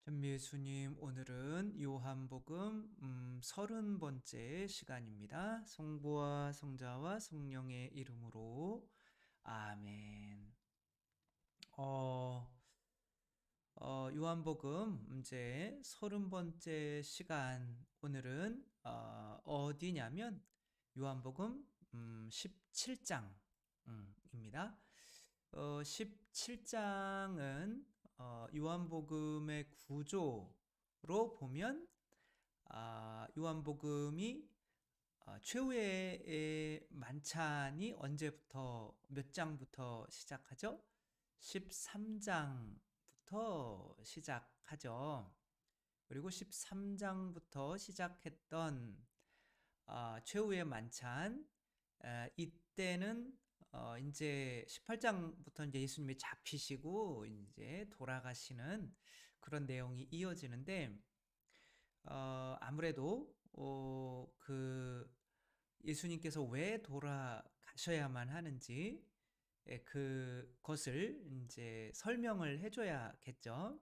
현미 예수님, 오늘은 요한복음 30번째 시간입니다. 성부와 성자와 성령의 이름으로 아멘. 요한복음 이제 30번째 시간, 오늘은 어디냐면 요한복음 17장입니다. 17장은 요한복음의 구조로 보면 요한복음이 최후의 만찬이 언제부터 몇 장부터 시작하죠? 13장부터 시작하죠. 그리고 13장부터 시작했던 최후의 만찬, 이때는 이제 18장부터 이제 예수님이 잡히시고 이제 돌아가시는 그런 내용이 이어지는데, 아무래도 그 예수님께서 왜 돌아가셔야만 하는지, 그것을 이제 설명을 해줘야겠죠.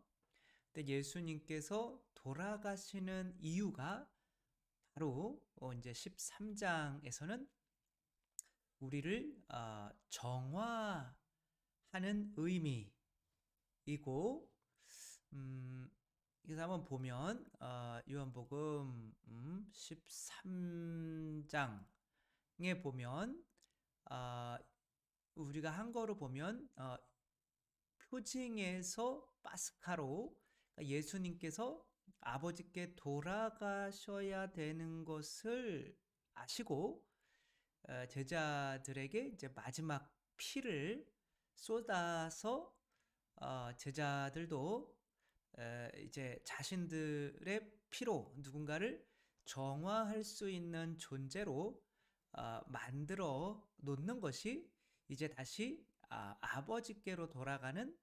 근데 예수님께서 돌아가시는 이유가 바로 이제 13장에서는 우리를 정화하는 의미이고, 그래서 한번 보면 요한복음 13장에 보면 우리가 한거로 보면 표징에서 파스카로, 그러니까 예수님께서 아버지께 돌아가셔야 되는 것을 아시고 제자들에게 이제 마지막 피를 쏟아서 제자들도 이제 자신들의 피로 누군가를 정화할 수 있는 존재로 만들어 놓는 것이 이제 다시 아버지께로 돌아가는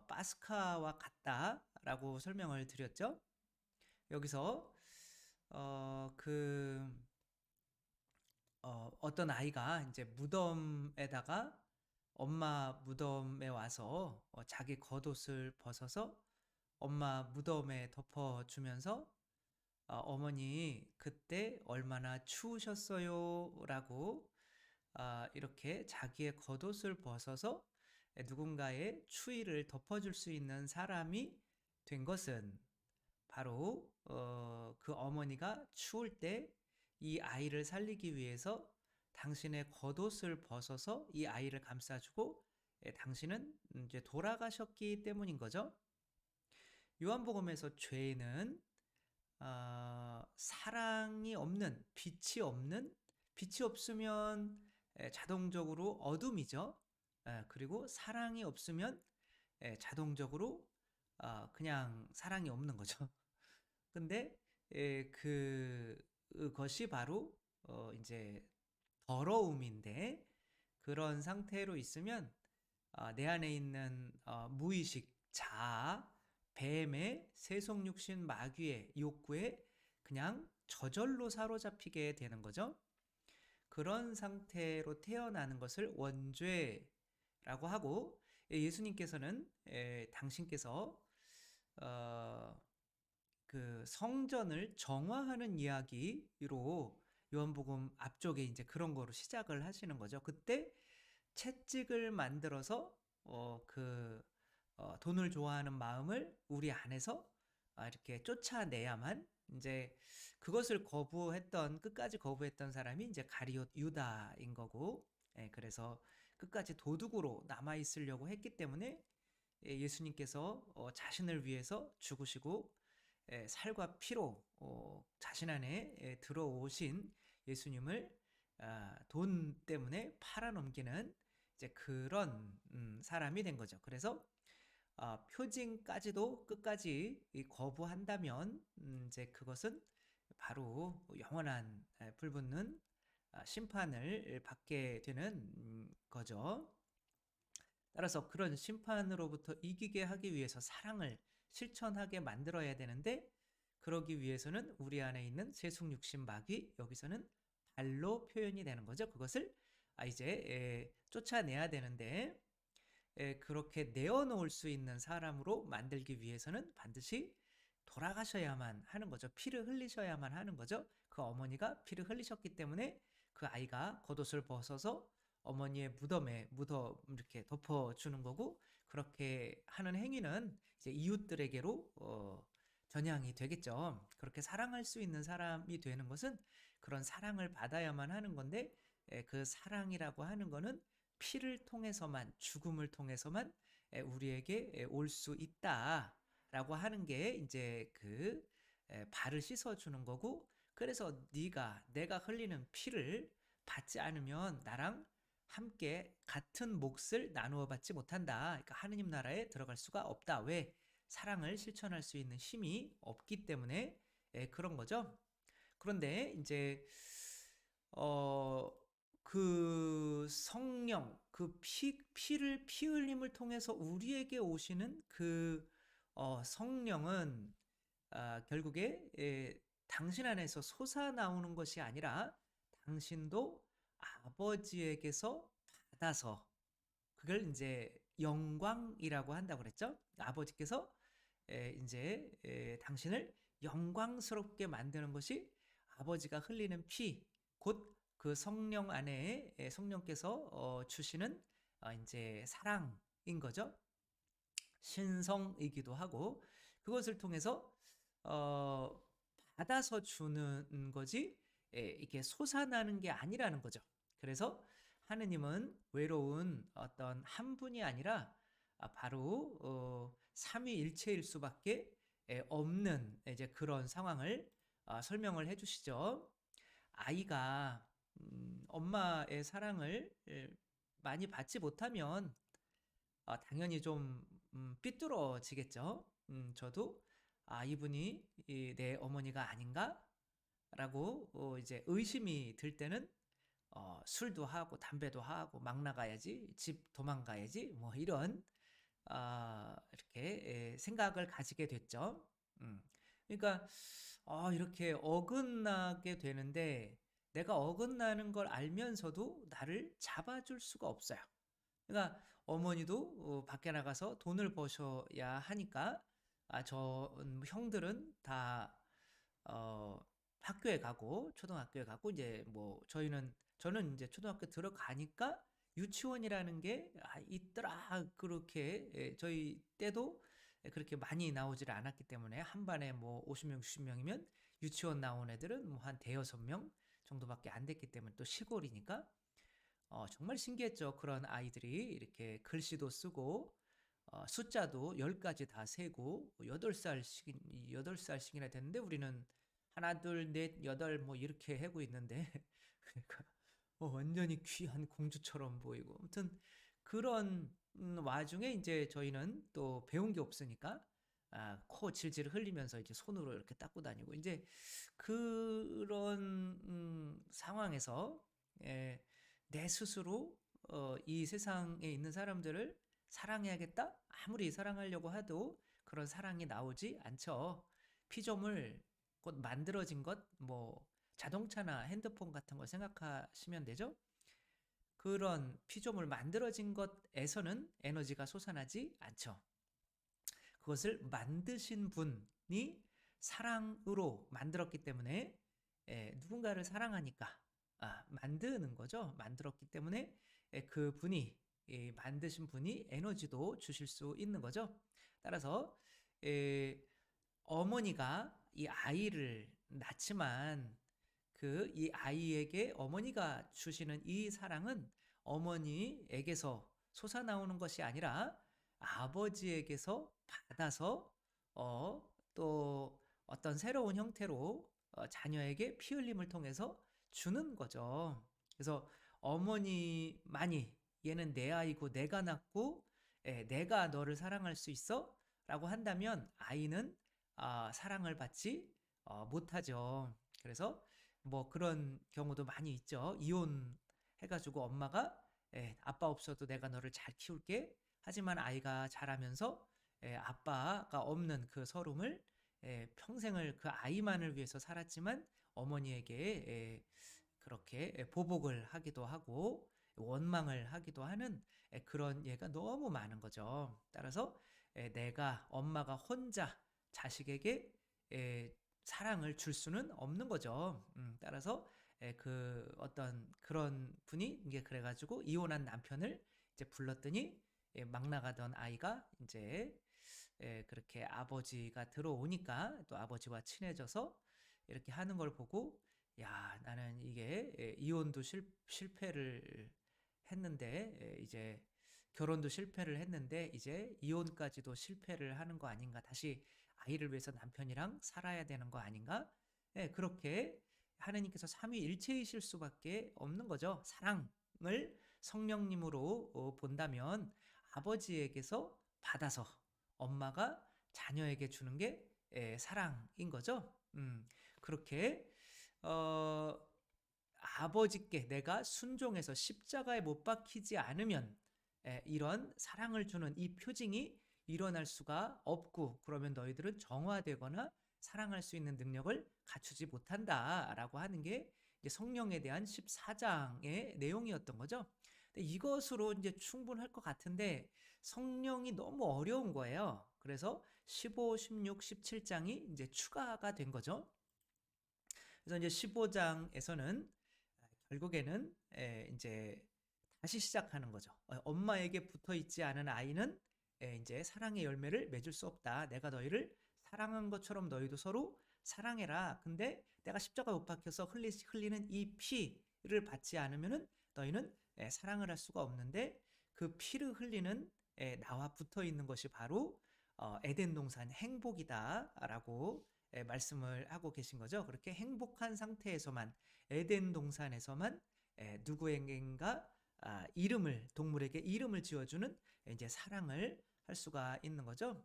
파스카와 같다라고 설명을 드렸죠. 여기서 어떤 아이가 이제 무덤에다가, 엄마 무덤에 와서 자기 겉옷을 벗어서 엄마 무덤에 덮어주면서 어머니 그때 얼마나 추우셨어요? 라고 이렇게 자기의 겉옷을 벗어서 누군가의 추위를 덮어줄 수 있는 사람이 된 것은 바로 그 어머니가 추울 때 이 아이를 살리기 위해서 당신의 겉옷을 벗어서 이 아이를 감싸주고 당신은 이제 돌아가셨기 때문인 거죠. 요한복음에서 죄는 사랑이 없는, 빛이 없으면 자동적으로 어둠이죠. 그리고 사랑이 없으면 자동적으로 그냥 사랑이 없는 거죠. 근데 그것이 바로 이제 더러움인데, 그런 상태로 있으면 내 안에 있는 무의식 자아, 뱀의 세속육신 마귀의 욕구에 그냥 저절로 사로잡히게 되는 거죠. 그런 상태로 태어나는 것을 원죄라고 하고, 예수님께서는 당신께서 그 성전을 정화하는 이야기로 요한복음 앞쪽에 이제 그런 거로 시작을 하시는 거죠. 그때 채찍을 만들어서 돈을 좋아하는 마음을 우리 안에서 이렇게 쫓아내야만, 이제 그것을 끝까지 거부했던 사람이 이제 가룟 유다인 거고, 그래서 끝까지 도둑으로 남아 있으려고 했기 때문에 예수님께서 자신을 위해서 죽으시고 살과 피로 자신 안에 들어오신 예수님을 돈 때문에 팔아넘기는 이제 그런 사람이 된 거죠. 그래서 표징까지도 끝까지 거부한다면 이제 그것은 바로 영원한 불붙는 심판을 받게 되는 거죠. 따라서 그런 심판으로부터 이기게 하기 위해서 사랑을 실천하게 만들어야 되는데, 그러기 위해서는 우리 안에 있는 세속육신 마귀, 여기서는 발로 표현이 되는 거죠. 그것을 이제 쫓아내야 되는데, 그렇게 내어놓을 수 있는 사람으로 만들기 위해서는 반드시 돌아가셔야만 하는 거죠. 피를 흘리셔야만 하는 거죠. 그 어머니가 피를 흘리셨기 때문에 그 아이가 겉옷을 벗어서 어머니의 무덤에 이렇게 덮어주는 거고, 그렇게 하는 행위는 이제 이웃들에게로 전향이 되겠죠. 그렇게 사랑할 수 있는 사람이 되는 것은 그런 사랑을 받아야만 하는 건데, 그 사랑이라고 하는 거는 피를 통해서만, 죽음을 통해서만 우리에게 올 수 있다라고 하는 게 이제 그 발을 씻어주는 거고, 그래서 내가 흘리는 피를 받지 않으면 나랑 함께 같은 몫을 나누어 받지 못한다. 그러니까 하느님 나라에 들어갈 수가 없다. 왜? 사랑을 실천할 수 있는 힘이 없기 때문에 그런 거죠. 그런데 이제 어, 그 성령, 그 피를 피 흘림을 통해서 우리에게 오시는 그 성령은 결국에 당신 안에서 솟아나오는 것이 아니라 당신도 아버지에게서 받아서, 그걸 이제 영광이라고 한다고 그랬죠. 아버지께서 이제 당신을 영광스럽게 만드는 것이 아버지가 흘리는 피, 곧 그 성령 안에 성령께서 주시는 이제 사랑인 거죠. 신성이기도 하고, 그것을 통해서 어, 받아서 주는 거지 이게 솟아나는 게 아니라는 거죠. 그래서 하느님은 외로운 어떤 한 분이 아니라 바로 삼위일체일 수밖에 없는 이제 그런 상황을 설명을 해주시죠. 아이가 엄마의 사랑을 많이 받지 못하면 당연히 좀 삐뚤어지겠죠. 저도 이분이 내 어머니가 아닌가? 라고 이제 의심이 들 때는 술도 하고 담배도 하고 막 나가야지, 집 도망가야지, 뭐 이런 이렇게 생각을 가지게 됐죠. 그러니까 이렇게 어긋나게 되는데, 내가 어긋나는 걸 알면서도 나를 잡아줄 수가 없어요. 그러니까 어머니도 밖에 나가서 돈을 버셔야 하니까 저 형들은 다 학교에 가고 초등학교에 가고, 이제 뭐 저는 이제 초등학교 들어가니까 유치원이라는 게 있더라. 그렇게 저희 때도 그렇게 많이 나오질 않았기 때문에 한 반에 뭐 50명, 60명이면 유치원 나온 애들은 뭐 한 대여섯 명 정도밖에 안 됐기 때문에, 또 시골이니까 정말 신기했죠. 그런 아이들이 이렇게 글씨도 쓰고 숫자도 10가지 다 세고, 8살씩이나 됐는데 우리는 하나, 둘, 넷, 여덟 뭐 이렇게 하고 있는데 그러니까 완전히 귀한 공주처럼 보이고, 아무튼 그런 와중에 이제 저희는 또 배운 게 없으니까 코 질질 흘리면서 이제 손으로 이렇게 닦고 다니고, 이제 그런 상황에서 예, 내 스스로 이 세상에 있는 사람들을 사랑해야겠다? 아무리 사랑하려고 해도 그런 사랑이 나오지 않죠. 피조물, 곧 만들어진 것, 뭐 자동차나 핸드폰 같은 거 생각하시면 되죠. 그런 피조물 만들어진 것에서는 에너지가 솟아나지 않죠. 그것을 만드신 분이 사랑으로 만들었기 때문에 누군가를 사랑하니까 만드는 거죠. 만들었기 때문에 그 분이 만드신 분이 에너지도 주실 수 있는 거죠. 따라서 어머니가 이 아이를 낳지만 이 아이에게 어머니가 주시는 이 사랑은 어머니에게서 솟아나오는 것이 아니라 아버지에게서 받아서 또 어떤 새로운 형태로 자녀에게 피 흘림을 통해서 주는 거죠. 그래서 어머니만이 얘는 내 아이고 내가 낳고 내가 너를 사랑할 수 있어 라고 한다면 아이는 사랑을 받지 못하죠. 그래서 뭐 그런 경우도 많이 있죠. 이혼 해가지고 엄마가 아빠 없어도 내가 너를 잘 키울게. 하지만 아이가 자라면서 아빠가 없는 그 서름을 평생을 그 아이만을 위해서 살았지만 어머니에게 그렇게 보복을 하기도 하고 원망을 하기도 하는 그런 예가 너무 많은 거죠. 따라서 엄마가 혼자 자식에게 에, 사랑을 줄 수는 없는 거죠. 따라서 그 어떤 그런 분이 이게 그래가지고 이혼한 남편을 이제 불렀더니 막 나가던 아이가 이제 그렇게 아버지가 들어오니까 또 아버지와 친해져서 이렇게 하는 걸 보고, 야, 나는 이게 이혼도 실패를 했는데 이제 결혼도 실패를 했는데 이제 이혼까지도 실패를 하는 거 아닌가? 다시 아이를 위해서 남편이랑 살아야 되는 거 아닌가? 그렇게 하느님께서 삼위일체이실 수밖에 없는 거죠. 사랑을 성령님으로 본다면 아버지에게서 받아서 엄마가 자녀에게 주는 게 사랑인 거죠. 그렇게 어, 아버지께 내가 순종해서 십자가에 못 박히지 않으면 이런 사랑을 주는 이 표징이 일어날 수가 없고, 그러면 너희들은 정화되거나 사랑할 수 있는 능력을 갖추지 못한다라고 하는 게 이제 성령에 대한 14장의 내용이었던 거죠. 근데 이것으로 이제 충분할 것 같은데 성령이 너무 어려운 거예요. 그래서 15, 16, 17장이 이제 추가가 된 거죠. 그래서 이제 15장에서는 결국에는 이제 다시 시작하는 거죠. 엄마에게 붙어 있지 않은 아이는 이제 사랑의 열매를 맺을 수 없다. 내가 너희를 사랑한 것처럼 너희도 서로 사랑해라. 근데 내가 십자가에 못 박혀서 흘리는 이 피를 받지 않으면은 너희는 사랑을 할 수가 없는데, 그 피를 흘리는 나와 붙어 있는 것이 바로 에덴 동산 행복이다라고 말씀을 하고 계신 거죠. 그렇게 행복한 상태에서만, 에덴 동산에서만 누구에겐가 동물에게 이름을 지어주는 이제 사랑을 할 수가 있는 거죠.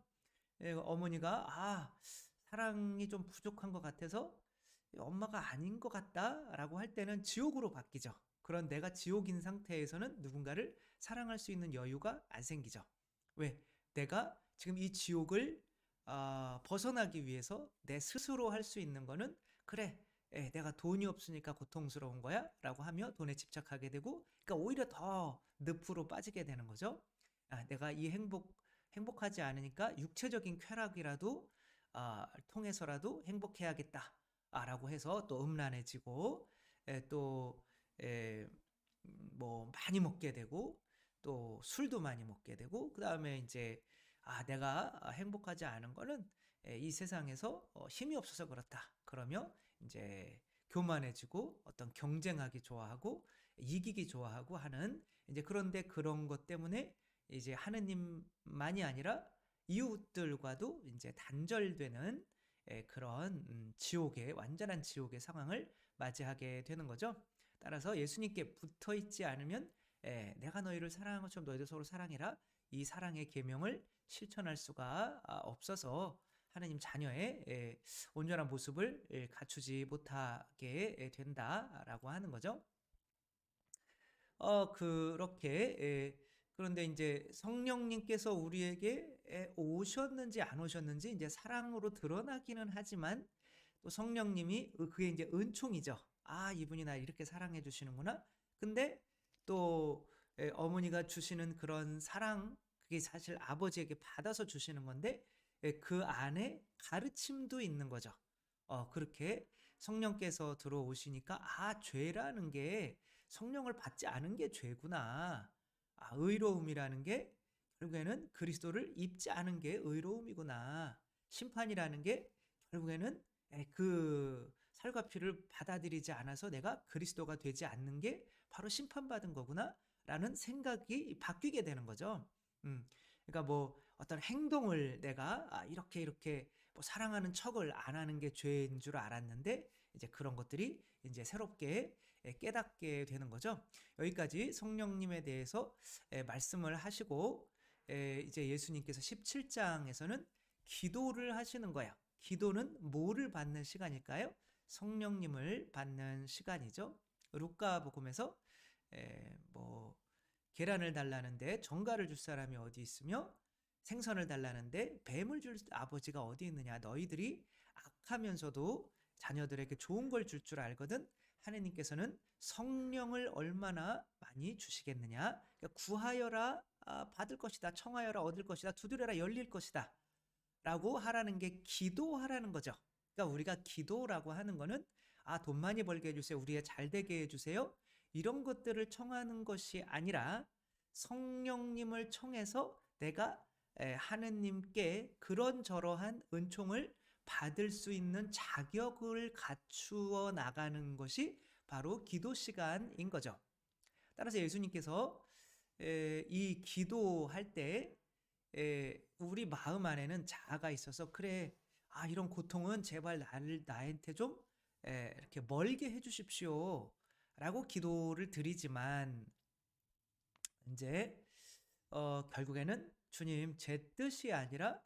어머니가 사랑이 좀 부족한 것 같아서 엄마가 아닌 것 같다라고 할 때는 지옥으로 바뀌죠. 그런 내가 지옥인 상태에서는 누군가를 사랑할 수 있는 여유가 안 생기죠. 왜? 내가 지금 이 지옥을 벗어나기 위해서 내 스스로 할 수 있는 거는, 그래, 내가 돈이 없으니까 고통스러운 거야 라고 하며 돈에 집착하게 되고, 그러니까 오히려 더 늪으로 빠지게 되는 거죠. 내가 이 행복하지 않으니까 육체적인 쾌락이라도 통해서라도 행복해야겠다 라고 해서 또 음란해지고, 또 뭐 많이 먹게 되고, 또 술도 많이 먹게 되고, 그 다음에 이제 내가 행복하지 않은 거는 이 세상에서 힘이 없어서 그렇다. 그러면 이제 교만해지고 어떤 경쟁하기 좋아하고 이기기 좋아하고 하는, 이제 그런데 그런 것 때문에 이제 하느님만이 아니라 이웃들과도 이제 단절되는 그런 지옥의, 완전한 지옥의 상황을 맞이하게 되는 거죠. 따라서 예수님께 붙어 있지 않으면 내가 너희를 사랑한 것처럼 너희도 서로 사랑해라, 이 사랑의 계명을 실천할 수가 없어서 하나님 자녀의 온전한 모습을 갖추지 못하게 된다라고 하는 거죠. 그렇게 그런데 이제 성령님께서 우리에게 오셨는지 안 오셨는지 이제 사랑으로 드러나기는 하지만, 또 성령님이 그게 이제 은총이죠. 이분이 나 이렇게 사랑해 주시는구나. 근데 또 어머니가 주시는 그런 사랑, 그게 사실 아버지에게 받아서 주시는 건데 그 안에 가르침도 있는 거죠. 그렇게 성령께서 들어오시니까 죄라는 게 성령을 받지 않은 게 죄구나. 의로움이라는 게 결국에는 그리스도를 입지 않은 게 의로움이구나. 심판이라는 게 결국에는 그 살과 피를 받아들이지 않아서 내가 그리스도가 되지 않는 게 바로 심판받은 거구나 라는 생각이 바뀌게 되는 거죠. 그러니까 뭐 어떤 행동을 내가 이렇게 뭐 사랑하는 척을 안 하는 게 죄인 줄 알았는데, 이제 그런 것들이 이제 새롭게 깨닫게 되는 거죠. 여기까지 성령님에 대해서 말씀을 하시고, 이제 예수님께서 17장에서는 기도를 하시는 거예요. 기도는 뭐를 받는 시간일까요? 성령님을 받는 시간이죠. 루카복음에서 뭐 계란을 달라는데 정갈을 줄 사람이 어디 있으며 생선을 달라는데 뱀을 줄 아버지가 어디 있느냐. 너희들이 악하면서도 자녀들에게 좋은 걸 줄 알거든. 하느님께서는 성령을 얼마나 많이 주시겠느냐. 그러니까 구하여라 받을 것이다. 청하여라 얻을 것이다. 두드려라 열릴 것이다 라고 하라는 게 기도하라는 거죠. 그러니까 우리가 기도라고 하는 거는 돈 많이 벌게 해주세요. 우리 애 잘 되게 해주세요. 이런 것들을 청하는 것이 아니라 성령님을 청해서 내가 하느님께 그런저러한 은총을 받을 수 있는 자격을 갖추어 나가는 것이 바로 기도 시간인 거죠. 따라서 예수님께서 이 기도할 때 우리 마음 안에는 자아가 있어서 그래, 이런 고통은 제발 나한테 좀 이렇게 멀게 해주십시오 라고 기도를 드리지만 이제 결국에는 주님 제 뜻이 아니라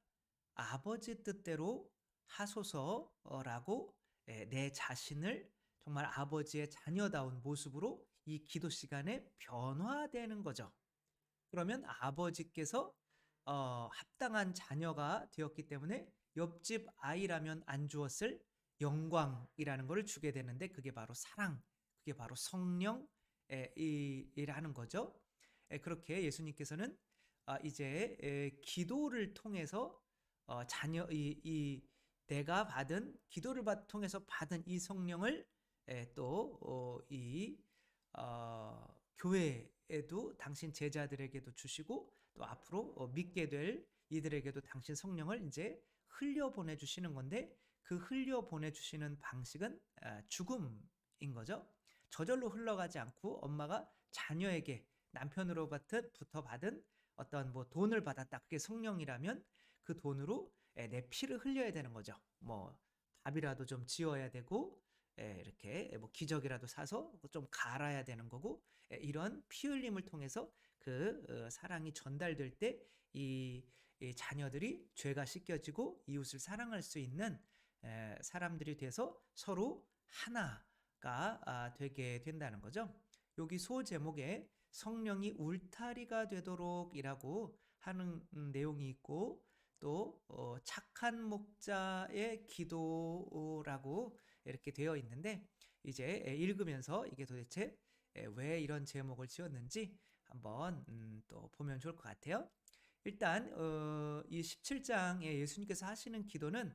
아버지 뜻대로 하소서라고 내 자신을 정말 아버지의 자녀다운 모습으로 이 기도 시간에 변화되는 거죠. 그러면 아버지께서 합당한 자녀가 되었기 때문에 옆집 아이라면 안 주었을 영광이라는 것을 주게 되는데 그게 바로 사랑, 그게 바로 성령이라는 거죠. 그렇게 예수님께서는 이제 기도를 통해서 자녀 내가 받은 기도를 통해서 받은 이 성령을 또이 교회에도 당신 제자들에게도 주시고 또 앞으로 믿게 될 이들에게도 당신 성령을 이제 흘려 보내 주시는 건데 그 흘려 보내 주시는 방식은 죽음인 거죠. 저절로 흘러가지 않고 엄마가 자녀에게 남편으로부터 받은 어떤 뭐 돈을 받았다. 그게 성령이라면 그 돈으로 내 피를 흘려야 되는 거죠. 뭐 밥이라도 좀 지어야 되고 이렇게 뭐 기저귀라도 사서 좀 갈아야 되는 거고 이런 피 흘림을 통해서 그 사랑이 전달될 때 이 자녀들이 죄가 씻겨지고 이웃을 사랑할 수 있는 사람들이 돼서 서로 하나가 되게 된다는 거죠. 여기 소 제목에 성령이 울타리가 되도록이라고 하는 내용이 있고 또 착한 목자의 기도라고 이렇게 되어 있는데 이제 읽으면서 이게 도대체 왜 이런 제목을 지었는지 한번 또 보면 좋을 것 같아요. 일단 이 17장에 예수님께서 하시는 기도는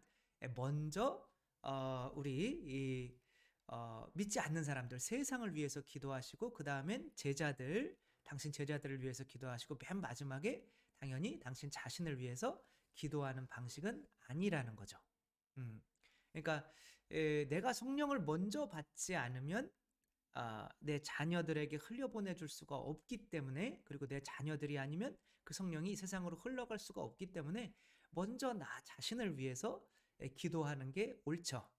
먼저 우리 믿지 않는 사람들, 세상을 위해서 기도하시고 그 다음엔 당신 제자들을 위해서 기도하시고 맨 마지막에 당연히 당신 자신을 위해서 기도하는 방식은 아니라는 거죠. 그러니까 내가 성령을 먼저 받지 않으면 내 자녀들에게 흘려보내줄 수가 없기 때문에 그리고 내 자녀들이 아니면 그 성령이 이 세상으로 흘러갈 수가 없기 때문에 먼저 나 자신을 위해서 기도하는 게 옳죠.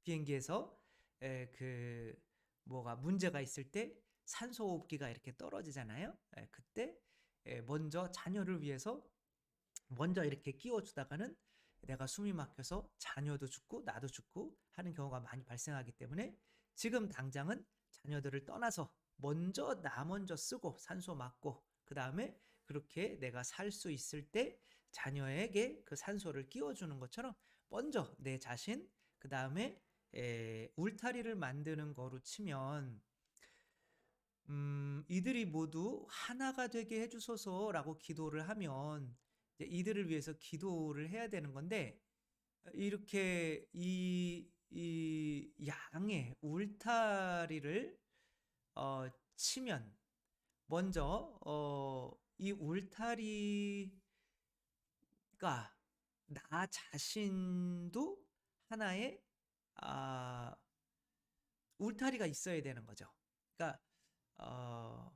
비행기에서 그 뭐가 문제가 있을 때 산소호흡기가 이렇게 떨어지잖아요. 그때 먼저 자녀를 위해서 먼저 이렇게 끼워주다가는 내가 숨이 막혀서 자녀도 죽고 나도 죽고 하는 경우가 많이 발생하기 때문에 지금 당장은 자녀들을 떠나서 나 먼저 쓰고 산소 맞고 그 다음에 그렇게 내가 살 수 있을 때 자녀에게 그 산소를 끼워주는 것처럼 먼저 내 자신 그 다음에 울타리를 만드는 거로 치면 이들이 모두 하나가 되게 해주소서라고 기도를 하면 이들을 위해서 기도를 해야 되는 건데 이렇게 이 양의 울타리를 치면 먼저 이 울타리가 나 자신도 하나의 울타리가 있어야 되는 거죠. 그러니까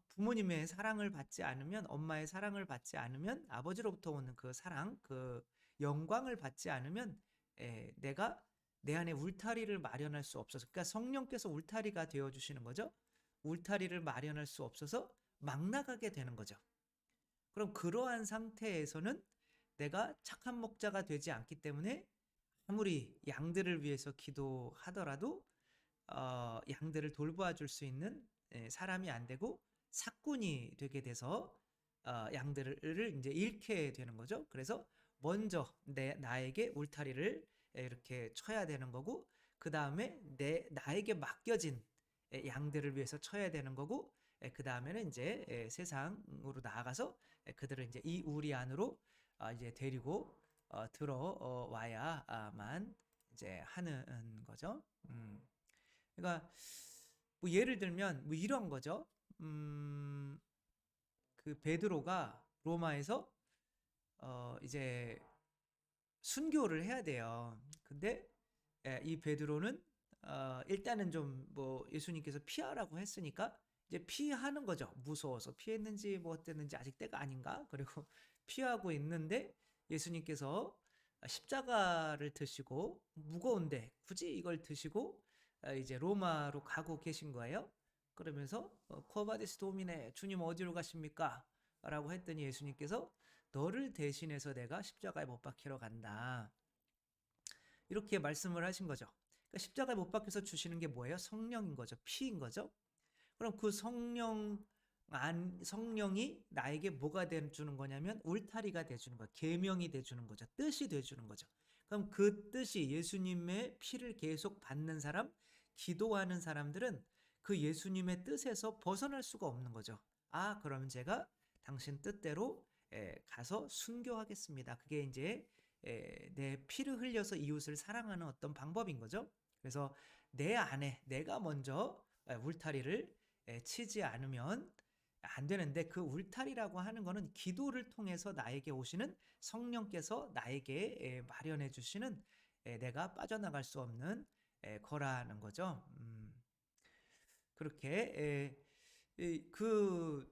부모님의 사랑을 받지 않으면 엄마의 사랑을 받지 않으면 아버지로부터 오는 그 사랑 그 영광을 받지 않으면 내가 내 안에 울타리를 마련할 수 없어서 그러니까 성령께서 울타리가 되어주시는 거죠. 울타리를 마련할 수 없어서 막 나가게 되는 거죠. 그럼 그러한 상태에서는 내가 착한 목자가 되지 않기 때문에 아무리 양들을 위해서 기도하더라도 양들을 돌보아 줄 수 있는 사람이 안 되고 사꾼이 되게 돼서 양들을 이제 잃게 되는 거죠. 그래서 먼저 나에게 울타리를 이렇게 쳐야 되는 거고 그 다음에 나에게 맡겨진 양들을 위해서 쳐야 되는 거고 그 다음에는 이제 세상으로 나아가서 그들을 이제 이 우리 안으로 이제 데리고 들어와야만 이제 하는 거죠. 그러니까 뭐 예를 들면 뭐 이런 거죠. 그 베드로가 로마에서 이제 순교를 해야 돼요. 근데 이 베드로는 일단은 좀 뭐 예수님께서 피하라고 했으니까 이제 피하는 거죠. 무서워서 피했는지 뭐 어땠는지 아직 때가 아닌가? 그리고 피하고 있는데 예수님께서 십자가를 드시고 무거운데 굳이 이걸 드시고 이제 로마로 가고 계신 거예요. 그러면서 코바디스 도미네 주님 어디로 가십니까? 라고 했더니 예수님께서 너를 대신해서 내가 십자가에 못 박히러 간다. 이렇게 말씀을 하신 거죠. 그러니까 십자가에 못 박혀서 주시는 게 뭐예요? 성령인 거죠. 피인 거죠. 그럼 그 성령이 나에게 뭐가 돼 주는 거냐면 울타리가 돼 주는 거예요. 계명이 돼 주는 거죠. 뜻이 돼 주는 거죠. 그럼 그 뜻이 예수님의 피를 계속 받는 사람, 기도하는 사람들은 그 예수님의 뜻에서 벗어날 수가 없는 거죠. 아, 그러면 제가 당신 뜻대로 가서 순교하겠습니다. 그게 이제 내 피를 흘려서 이웃을 사랑하는 어떤 방법인 거죠. 그래서 내 안에 내가 먼저 울타리를 치지 않으면 안 되는데, 그 울타리라고 하는 거는 기도를 통해서 나에게 오시는 성령께서 나에게 마련해 주시는 내가 빠져나갈 수 없는 거라는 거죠. 그렇게 그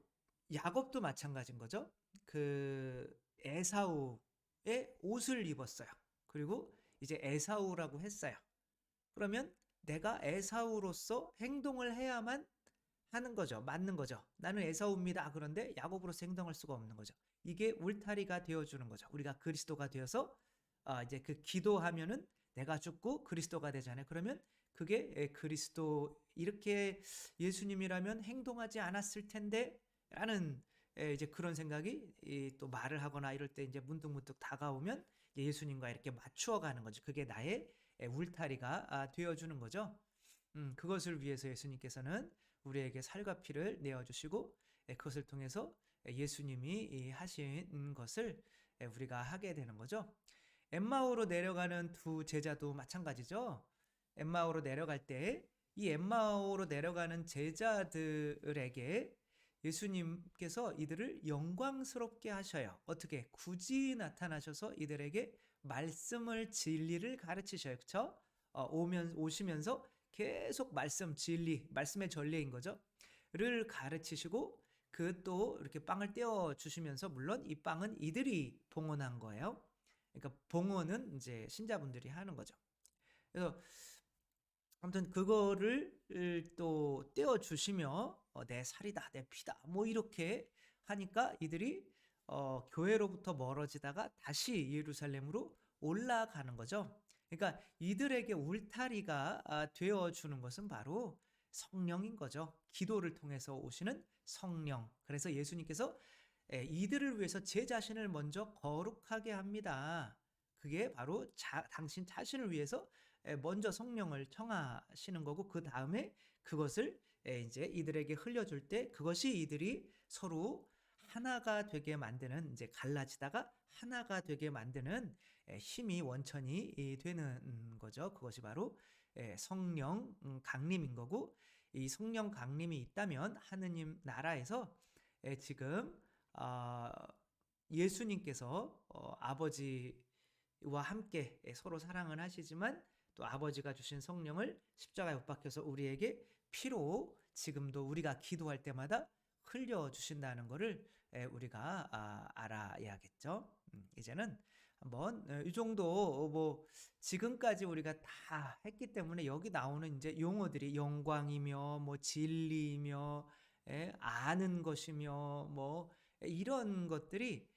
야곱도 마찬가지인 거죠. 그 에사우의 옷을 입었어요. 그리고 이제 에사우라고 했어요. 그러면 내가 에사우로서 행동을 해야만 하는 거죠. 맞는 거죠. 나는 에사우입니다. 그런데 야곱으로서 행동할 수가 없는 거죠. 이게 울타리가 되어주는 거죠. 우리가 그리스도가 되어서 이제 그 기도하면은 내가 죽고 그리스도가 되잖아요. 그러면 그게 그리스도, 이렇게 예수님이라면 행동하지 않았을 텐데 라는 이제 그런 생각이 또 말을 하거나 이럴 때 이제 문득문득 다가오면 예수님과 이렇게 맞추어 가는 거죠. 그게 나의 울타리가 되어주는 거죠. 그것을 위해서 예수님께서는 우리에게 살과 피를 내어주시고 그것을 통해서 예수님이 하신 것을 우리가 하게 되는 거죠. 엠마오로 내려가는 두 제자도 마찬가지죠. 엠마오로 내려갈 때 이 엠마오로 내려가는 제자들에게 예수님께서 이들을 영광스럽게 하셔요. 어떻게? 굳이 나타나셔서 이들에게 말씀을, 진리를 가르치셔요. 그렇죠? 오시면서 계속 말씀, 진리, 말씀의 전례인 거죠. 를 가르치시고 그 또 이렇게 빵을 떼어 주시면서, 물론 이 빵은 이들이 봉헌한 거예요. 그러니까 봉헌은 이제 신자분들이 하는 거죠. 그래서 아무튼 그거를 또 떼어 주시며 내 살이다, 내 피다, 뭐 이렇게 하니까 이들이 교회로부터 멀어지다가 다시 예루살렘으로 올라가는 거죠. 그러니까 이들에게 울타리가 되어 주는 것은 바로 성령인 거죠. 기도를 통해서 오시는 성령. 그래서 예수님께서 이들을 위해서 제 자신을 먼저 거룩하게 합니다. 그게 바로 당신 자신을 위해서 먼저 성령을 청하시는 거고, 그 다음에 그것을 이제 이들에게 흘려줄 때 그것이 이들이 서로 하나가 되게 만드는, 이제 갈라지다가 하나가 되게 만드는 힘이, 원천이 되는 거죠. 그것이 바로 성령 강림인 거고, 이 성령 강림이 있다면 하느님 나라에서 지금 예수님께서 아버지와 함께 서로 사랑을 하시지만 또 아버지가 주신 성령을 십자가에 못 박혀서 우리에게 피로 지금도 우리가 기도할 때마다 흘려주신다는 것을 우리가 알아야겠죠. 이제는 한번 이 정도 뭐 지금까지 우리가 다 했기 때문에 여기 나오는 이제 용어들이 영광이며 뭐 진리이며 아는 것이며 뭐 이런 것들이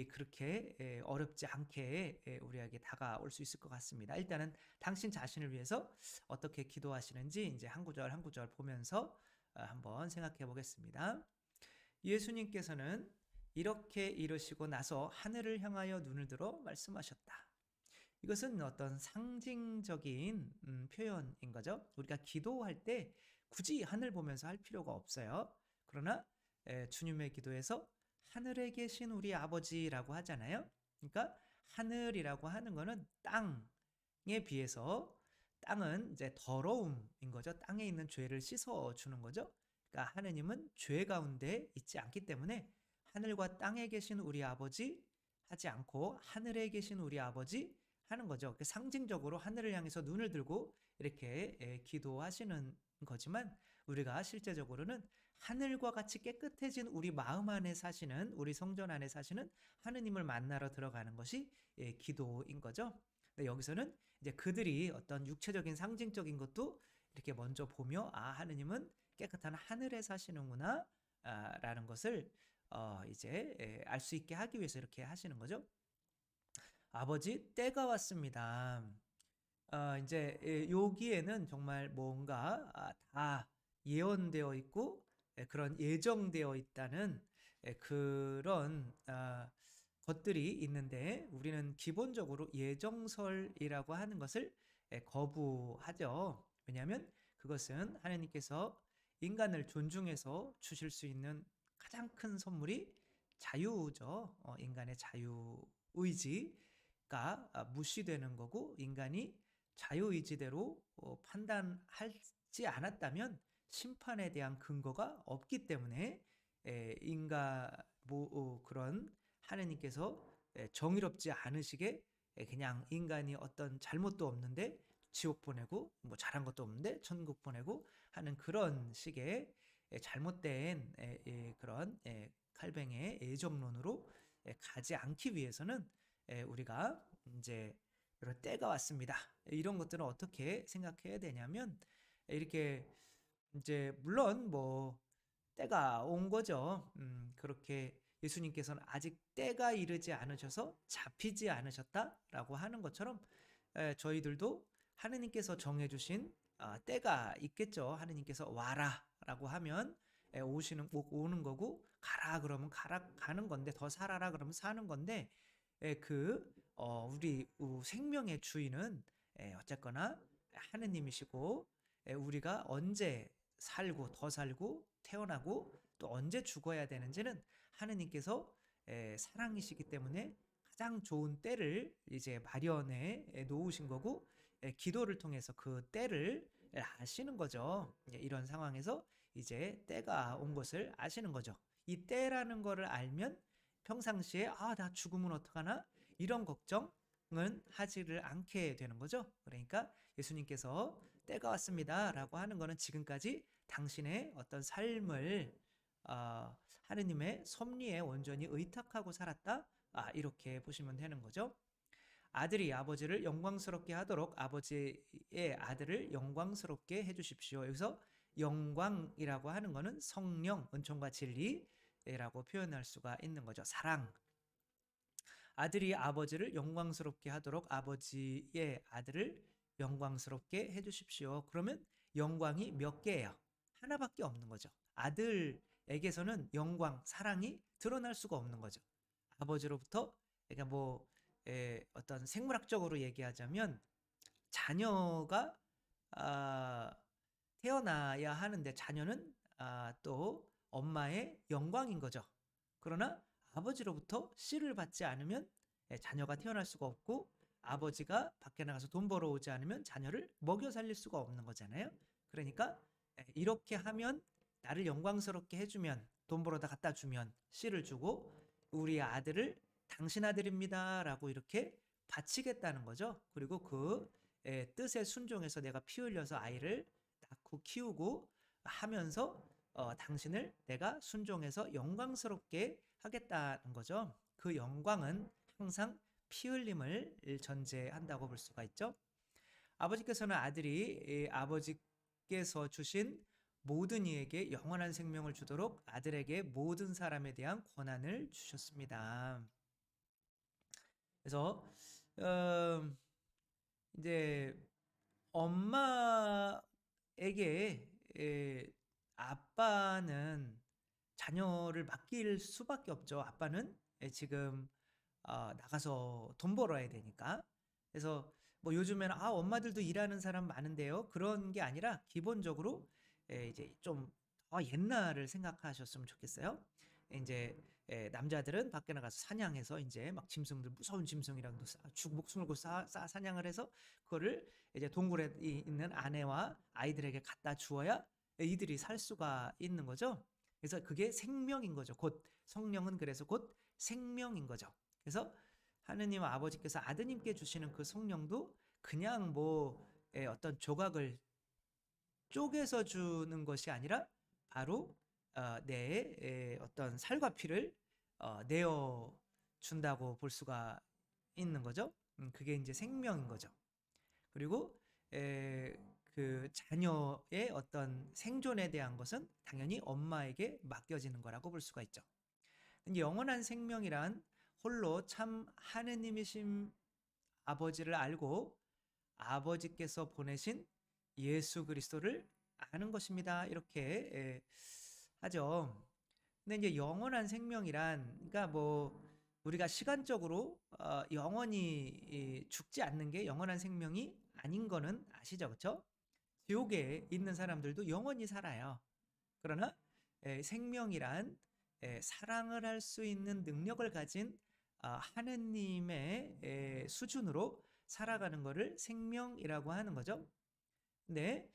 그렇게 어렵지 않게 우리에게 다가올 수 있을 것 같습니다. 일단은 당신 자신을 위해서 어떻게 기도하시는지 이제 한 구절 한 구절 보면서 한번 생각해 보겠습니다. 예수님께서는 이렇게 이르시고 나서 하늘을 향하여 눈을 들어 말씀하셨다. 이것은 어떤 상징적인 표현인 거죠. 우리가 기도할 때 굳이 하늘 보면서 할 필요가 없어요. 그러나 주님의 기도에서 하늘에 계신 우리 아버지라고 하잖아요. 그러니까 하늘이라고 하는 거는 땅, 비해서 땅은 이제 더러움인 거죠. 땅에 있는 죄를 씻어 주는 거죠. 그러니까 하느님은 죄 가운데 있지 않기 때문에 하늘과 땅에 계신 우리 아버지 하지 않고 하늘에 계신 우리 아버지 하는 거죠. 상징적으로 하늘을 향해서 눈을 들고 이렇게 기도하시는 거지만 우리가 실제적으로는 하늘과 같이 깨끗해진 우리 마음 안에 사시는 우리 성전 안에 사시는 하느님을 만나러 들어가는 것이 기도인 거죠. 근데 여기서는 이제 그들이 어떤 육체적인 상징적인 것도 이렇게 먼저 보며 하느님은 깨끗한 하늘에 사시는구나 라는 것을 이제 알 수 있게 하기 위해서 이렇게 하시는 거죠. 아버지 때가 왔습니다. 이제 여기에는 정말 뭔가 다 예언되어 있고 그런 예정되어 있다는 그런 것들이 있는데 우리는 기본적으로 예정설이라고 하는 것을 거부하죠. 왜냐하면 그것은 하나님께서 인간을 존중해서 주실 수 있는 가장 큰 선물이 자유죠. 인간의 자유의지가 무시되는 거고 인간이 자유의지대로 판단하지 않았다면 심판에 대한 근거가 없기 때문에 인간 그런 하느님께서 정의롭지 않으시게 그냥 인간이 어떤 잘못도 없는데 지옥 보내고 뭐 잘한 것도 없는데 천국 보내고 하는 그런 식의 잘못된 그런 칼뱅의 애정론으로 가지 않기 위해서는 우리가 이제 이런 때가 왔습니다. 이런 것들은 어떻게 생각해야 되냐면 이렇게 이제 물론 뭐 때가 온 거죠. 그렇게 예수님께서는 아직 때가 이르지 않으셔서 잡히지 않으셨다라고 하는 것처럼 저희들도 하느님께서 정해주신 때가 있겠죠. 하느님께서 와라라고 하면 오는 거고 가라 그러면 가는 건데 더 살아라 그러면 사는 건데 우리 생명의 주인은 어쨌거나 하느님이시고 우리가 언제 살고 더 살고 태어나고 또 언제 죽어야 되는지는 하느님께서 사랑이시기 때문에 가장 좋은 때를 이제 마련해 놓으신 거고 기도를 통해서 그 때를 아시는 거죠. 이런 상황에서 이제 때가 온 것을 아시는 거죠. 이 때라는 거를 알면 평상시에 나 죽으면 어떡하나 이런 걱정은 하지를 않게 되는 거죠. 그러니까 예수님께서 때가 왔습니다 라고 하는 거는 지금까지 당신의 어떤 삶을 하느님의 섭리에 온전히 의탁하고 살았다 이렇게 보시면 되는 거죠. 아들이 아버지를 영광스럽게 하도록 아버지의 아들을 영광스럽게 해주십시오. 여기서 영광이라고 하는 것은 성령, 은총과 진리라고 표현할 수가 있는 거죠. 사랑. 아들이 아버지를 영광스럽게 하도록 아버지의 아들을 영광스럽게 해주십시오. 그러면 영광이 몇 개예요? 하나밖에 없는 거죠. 아들에게서는 영광, 사랑이 드러날 수가 없는 거죠. 아버지로부터 그러니까 뭐 어떤 생물학적으로 얘기하자면 자녀가 태어나야 하는데 자녀는 또 엄마의 영광인 거죠. 그러나 아버지로부터 씨를 받지 않으면 자녀가 태어날 수가 없고 아버지가 밖에 나가서 돈 벌어오지 않으면 자녀를 먹여 살릴 수가 없는 거잖아요. 그러니까 이렇게 하면 나를 영광스럽게 해주면 돈 벌어다 갖다 주면 씨를 주고 우리 아들을 당신 아들입니다 라고 이렇게 바치겠다는 거죠. 그리고 그 뜻에 순종해서 내가 피 흘려서 아이를 낳고 키우고 하면서 당신을 내가 순종해서 영광스럽게 하겠다는 거죠. 그 영광은 항상 피 흘림을 전제한다고 볼 수가 있죠. 아버지께서는 아버지께서 주신 모든 이에게 영원한 생명을 주도록 아들에게 모든 사람에 대한 권한을 주셨습니다. 그래서 이제 엄마에게 아빠는 자녀를 맡길 수밖에 없죠. 아빠는 지금 나가서 돈 벌어야 되니까. 그래서 뭐 요즘에는 엄마들도 일하는 사람 많은데요. 그런 게 아니라 기본적으로 이제 좀 옛날을 생각하셨으면 좋겠어요. 이제 남자들은 밖에 나가서 사냥해서 이제 막 짐승들 무서운 짐승이랑도 목숨 걸고 사냥을 해서 그거를 이제 동굴에 있는 아내와 아이들에게 갖다 주어야 이들이 살 수가 있는 거죠. 그래서 그게 생명인 거죠. 곧 성령은 그래서 곧 생명인 거죠. 그래서 하느님 아버지께서 아드님께 주시는 그 성령도 그냥 뭐 어떤 조각을 쪼개서 주는 것이 아니라 바로 내 어떤 살과 피를 내어 준다고 볼 수가 있는 거죠. 그게 이제 생명인 거죠. 그리고 그 자녀의 어떤 생존에 대한 것은 당연히 엄마에게 맡겨지는 거라고 볼 수가 있죠. 영원한 생명이란 홀로 참 하느님이신 아버지를 알고 아버지께서 보내신 예수 그리스도를 아는 것입니다. 이렇게 하죠. 근데 이제 영원한 생명이란, 그러니까 뭐 우리가 시간적으로 영원히 죽지 않는 게 영원한 생명이 아닌 거는 아시죠, 그렇죠? 지옥에 있는 사람들도 영원히 살아요. 그러나 생명이란 사랑을 할 수 있는 능력을 가진 하느님의 수준으로 살아가는 것을 생명이라고 하는 거죠. 근데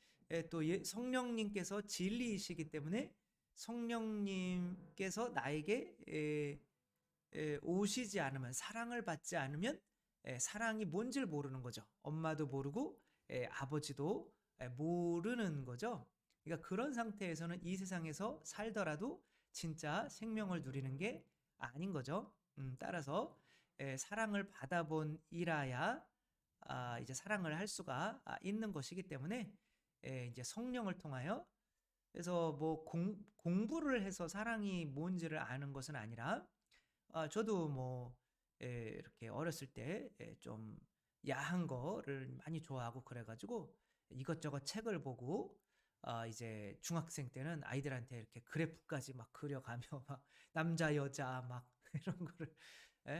또 성령님께서 진리이시기 때문에 성령님께서 나에게 오시지 않으면, 사랑을 받지 않으면 사랑이 뭔지를 모르는 거죠. 엄마도 모르고 아버지도 모르는 거죠. 그러니까 그런 상태에서는 이 세상에서 살더라도 진짜 생명을 누리는 게 아닌 거죠. 따라서 사랑을 받아본 이라야 이제 사랑을 할 수가 있는 것이기 때문에 이제 성령을 통하여, 그래서 뭐 공부를 해서 사랑이 뭔지를 아는 것은 아니라 저도 뭐 이렇게 어렸을 때 좀 야한 거를 많이 좋아하고 그래가지고 이것저것 책을 보고 이제 중학생 때는 아이들한테 이렇게 그래프까지 막 그려가며 막 남자 여자 막 이런 거를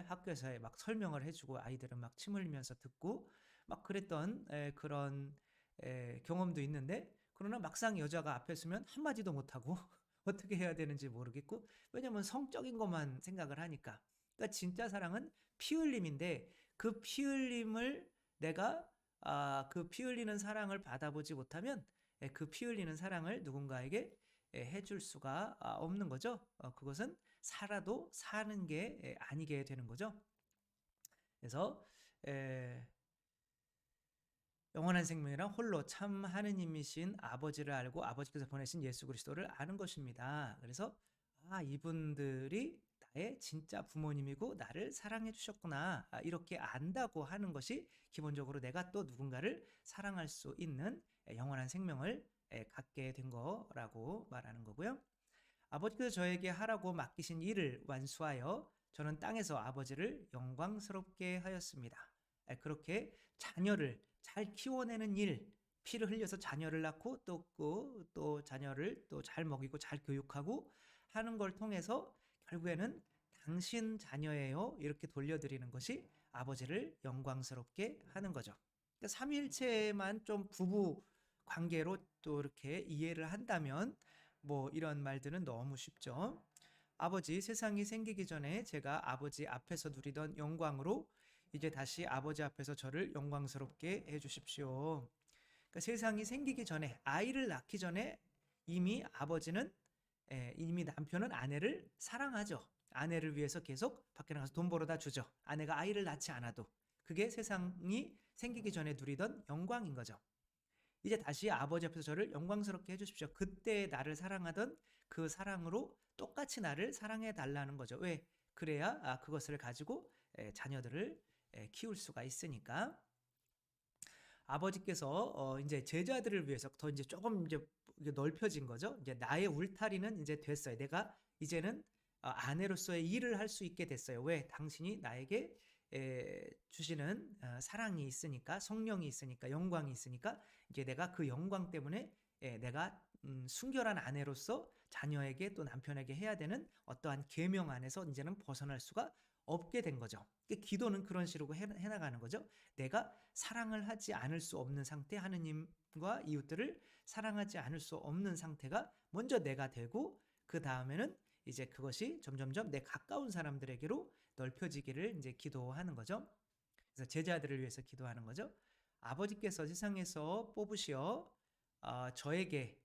학교에서 막 설명을 해주고 아이들은 막 침 흘리면서 듣고 막 그랬던 그런 경험도 있는데, 그러나 막상 여자가 앞에 서면 한마디도 못하고 어떻게 해야 되는지 모르겠고, 왜냐면 성적인 것만 생각을 하니까. 그러니까 진짜 사랑은 피 흘림인데 그 피 흘림을 내가 그 피 흘리는 사랑을 받아보지 못하면 그 피 흘리는 사랑을 누군가에게 해줄 수가 없는 거죠. 그것은 살아도 사는 게 아니게 되는 거죠. 그래서 영원한 생명이란 홀로 참 하느님이신 아버지를 알고 아버지께서 보내신 예수 그리스도를 아는 것입니다. 그래서 이분들이 나의 진짜 부모님이고 나를 사랑해 주셨구나, 이렇게 안다고 하는 것이 기본적으로 내가 또 누군가를 사랑할 수 있는 영원한 생명을 갖게 된 거라고 말하는 거고요. 아버지께서 저에게 하라고 맡기신 일을 완수하여 저는 땅에서 아버지를 영광스럽게 하였습니다. 그렇게 자녀를 잘 키워내는 일, 피를 흘려서 자녀를 낳고 또 자녀를 또 잘 먹이고 잘 교육하고 하는 걸 통해서 결국에는 당신 자녀예요, 이렇게 돌려드리는 것이 아버지를 영광스럽게 하는 거죠. 그러니까 삼위일체만 좀 부부 관계로 또 이렇게 이해를 한다면 뭐 이런 말들은 너무 쉽죠. 아버지, 세상이 생기기 전에 제가 아버지 앞에서 누리던 영광으로 이제 다시 아버지 앞에서 저를 영광스럽게 해주십시오. 그러니까 세상이 생기기 전에, 아이를 낳기 전에 이미 아버지는 이미 남편은 아내를 사랑하죠. 아내를 위해서 계속 밖에 나가서 돈 벌어다 주죠. 아내가 아이를 낳지 않아도. 그게 세상이 생기기 전에 누리던 영광인 거죠. 이제 다시 아버지 앞에서 저를 영광스럽게 해주십시오. 그때 나를 사랑하던 그 사랑으로 똑같이 나를 사랑해 달라는 거죠. 왜? 그래야 그것을 가지고 자녀들을 키울 수가 있으니까. 아버지께서 이제 제자들을 위해서 더 이제 조금 이제 넓혀진 거죠. 이제 나의 울타리는 이제 됐어요. 내가 이제는 아내로서의 일을 할 수 있게 됐어요. 왜? 당신이 나에게 주시는 사랑이 있으니까, 성령이 있으니까, 영광이 있으니까 이제 내가 그 영광 때문에 내가 순결한 아내로서 자녀에게 또 남편에게 해야 되는 어떠한 계명 안에서 이제는 벗어날 수가 없게 된 거죠. 기도는 그런 식으로 해나가는 거죠. 내가 사랑을 하지 않을 수 없는 상태, 하느님과 이웃들을 사랑하지 않을 수 없는 상태가 먼저 내가 되고, 그 다음에는 이제 그것이 점점점 내 가까운 사람들에게로 넓혀지기를 이제 기도하는 거죠. 그래서 제자들을 위해서 기도하는 거죠. 아버지께서 세상에서 뽑으시어 저에게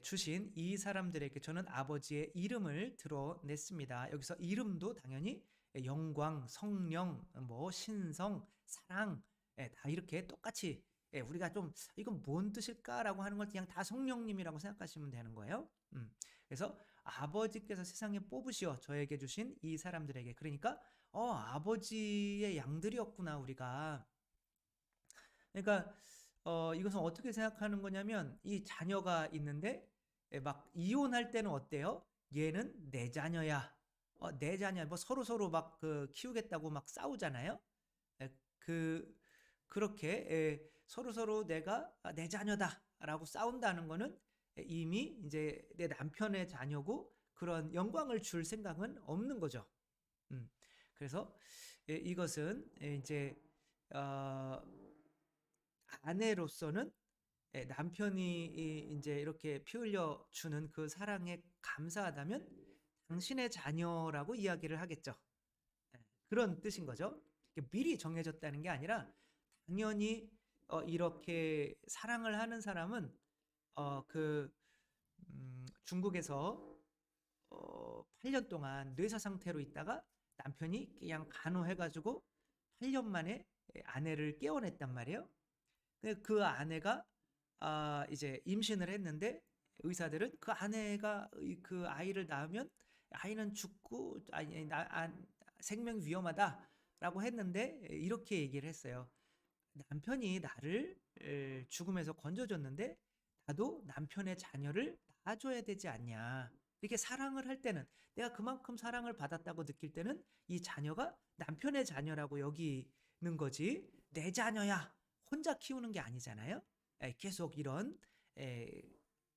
주신 이 사람들에게 저는 아버지의 이름을 드러냈습니다. 여기서 이름도 당연히 영광, 성령, 뭐 신성, 사랑, 다 이렇게 똑같이 우리가 좀 이건 뭔 뜻일까라고 하는 걸 그냥 다 성령님이라고 생각하시면 되는 거예요. 그래서 아버지께서 세상에 뽑으시어 저에게 주신 이 사람들에게, 그러니까 아버지의 양들이었구나 우리가. 그러니까 이것은 어떻게 생각하는 거냐면, 이 자녀가 있는데 막 이혼할 때는 어때요? 얘는 내 자녀야. 내 자녀야. 뭐 서로 막 그 키우겠다고 막 싸우잖아요. 예, 그렇게 서로 내가 내 자녀다라고 싸운다는 거는 이미 이제 내 남편의 자녀고 그런 영광을 줄 생각은 없는 거죠. 음. 그래서 이것은 이제 어, 아내로서는 남편이 이제 이렇게 피 흘려 주는 그 사랑에 감사하다면 당신의 자녀라고 이야기를 하겠죠. 그런 뜻인 거죠. 미리 정해졌다는 게 아니라 당연히 이렇게 사랑을 하는 사람은 그 중국에서 8년 동안 뇌사 상태로 있다가 남편이 그냥 간호해가지고 8년 만에 아내를 깨워냈단 말이에요. 그 아내가 이제 임신을 했는데 의사들은 그 아내가 그 아이를 낳으면 아이는 죽고 생명 위험하다라고 했는데 이렇게 얘기를 했어요. 남편이 나를 죽음에서 건져줬는데 나도 남편의 자녀를 낳아줘야 되지 않냐. 이렇게 사랑을 할 때는, 내가 그만큼 사랑을 받았다고 느낄 때는 이 자녀가 남편의 자녀라고 여기는 거지 내 자녀야 혼자 키우는 게 아니잖아요. 계속 이런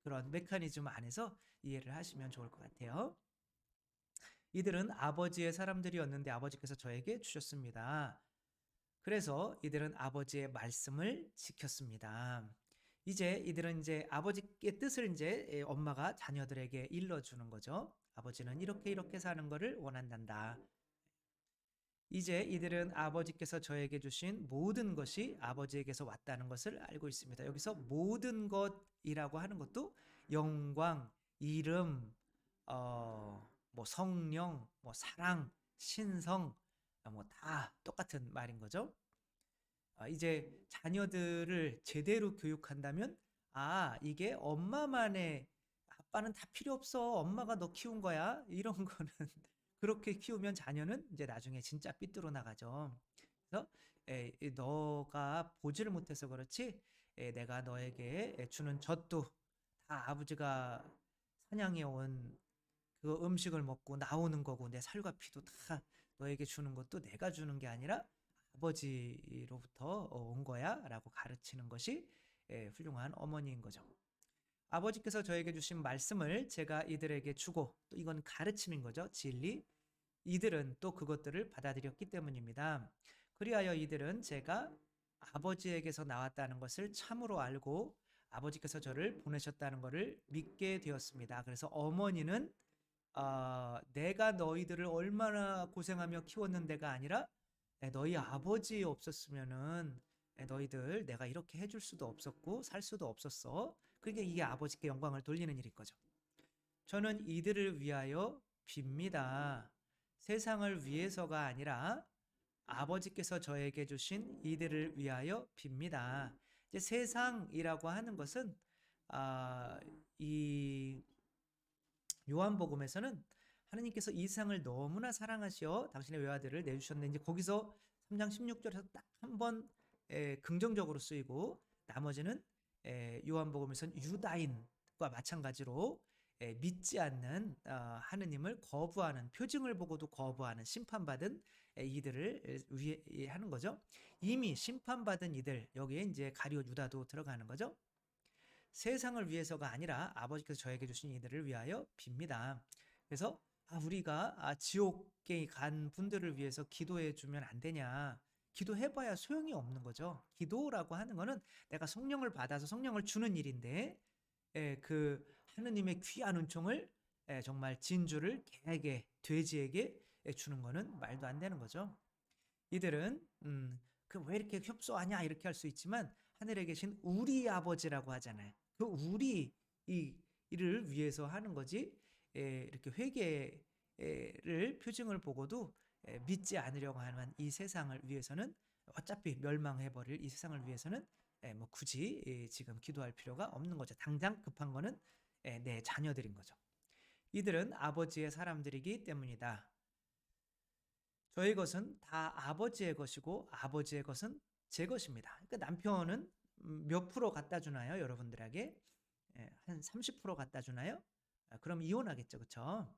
그런 메커니즘 안에서 이해를 하시면 좋을 것 같아요. 이들은 아버지의 사람들이었는데 아버지께서 저에게 주셨습니다. 그래서 이들은 아버지의 말씀을 지켰습니다. 이제 이들은 이제 아버지의 뜻을 이제 엄마가 자녀들에게 일러주는 거죠. 아버지는 이렇게 사는 것을 원한단다. 이제 이들은 아버지께서 저에게 주신 모든 것이 아버지에게서 왔다는 것을 알고 있습니다. 여기서 모든 것이라고 하는 것도 영광, 이름, 뭐 성령, 뭐 사랑, 신성, 뭐 다 똑같은 말인 거죠. 이제 자녀들을 제대로 교육한다면, 이게 엄마만의, 아빠는 다 필요 없어. 엄마가 너 키운 거야. 이런 거는 그렇게 키우면 자녀는 이제 나중에 진짜 삐뚤어 나가죠. 그래서 너가 보지를 못해서 그렇지, 내가 너에게 주는 젖도 다 아버지가 사냥해 온 그 음식을 먹고 나오는 거고, 내 살과 피도 다 너에게 주는 것도 내가 주는 게 아니라 아버지로부터 온 거야 라고 가르치는 것이 훌륭한 어머니인 거죠. 아버지께서 저에게 주신 말씀을 제가 이들에게 주고, 또 이건 가르침인 거죠. 진리. 이들은 또 그것들을 받아들였기 때문입니다. 그리하여 이들은 제가 아버지에게서 나왔다는 것을 참으로 알고 아버지께서 저를 보내셨다는 것을 믿게 되었습니다. 그래서 어머니는 내가 너희들을 얼마나 고생하며 키웠는데가 아니라 너희 아버지 없었으면은 너희들 내가 이렇게 해줄 수도 없었고 살 수도 없었어. 그러니까 이게 아버지께 영광을 돌리는 일인 거죠. 저는 이들을 위하여 빕니다. 세상을 위해서가 아니라 아버지께서 저에게 주신 이들을 위하여 빕니다. 이제 세상이라고 하는 것은 이 요한복음에서는 하나님께서 이 세상을 너무나 사랑하시어 당신의 외아들을 내주셨는데, 거기서 3장 16절에서 딱 한 번 긍정적으로 쓰이고, 나머지는 요한복음에서는 유다인과 마찬가지로 믿지 않는 하느님을 거부하는, 표징을 보고도 거부하는 심판받은 이들을 위해 하는 거죠. 이미 심판받은 이들, 여기에 이제 가룟 유다도 들어가는 거죠. 세상을 위해서가 아니라 아버지께서 저에게 주신 이들을 위하여 빕니다. 그래서 우리가 지옥에 간 분들을 위해서 기도해 주면 안 되냐? 기도해봐야 소용이 없는 거죠. 기도라고 하는 거는 내가 성령을 받아서 성령을 주는 일인데, 그 하느님의 귀한 은총을 정말 진주를 개에게, 돼지에게 주는 거는 말도 안 되는 거죠. 이들은 그 왜 이렇게 협소하냐 이렇게 할 수 있지만 하늘에 계신 우리 아버지라고 하잖아요. 그 우리 이를 위해서 하는 거지. 이렇게 회개를 표징을 보고도 믿지 않으려고 하는 이 세상을 위해서는 어차피 멸망해 버릴 이 세상을 위해서는 뭐 굳이 지금 기도할 필요가 없는 거죠. 당장 급한 거는 내 자녀들인 거죠. 이들은 아버지의 사람들이기 때문이다. 저희 것은 다 아버지의 것이고 아버지의 것은 제 것입니다. 그러니까 남편은 몇 프로 갖다 주나요, 여러분들에게? 한 30% 갖다 주나요? 그럼 이혼하겠죠, 그렇죠?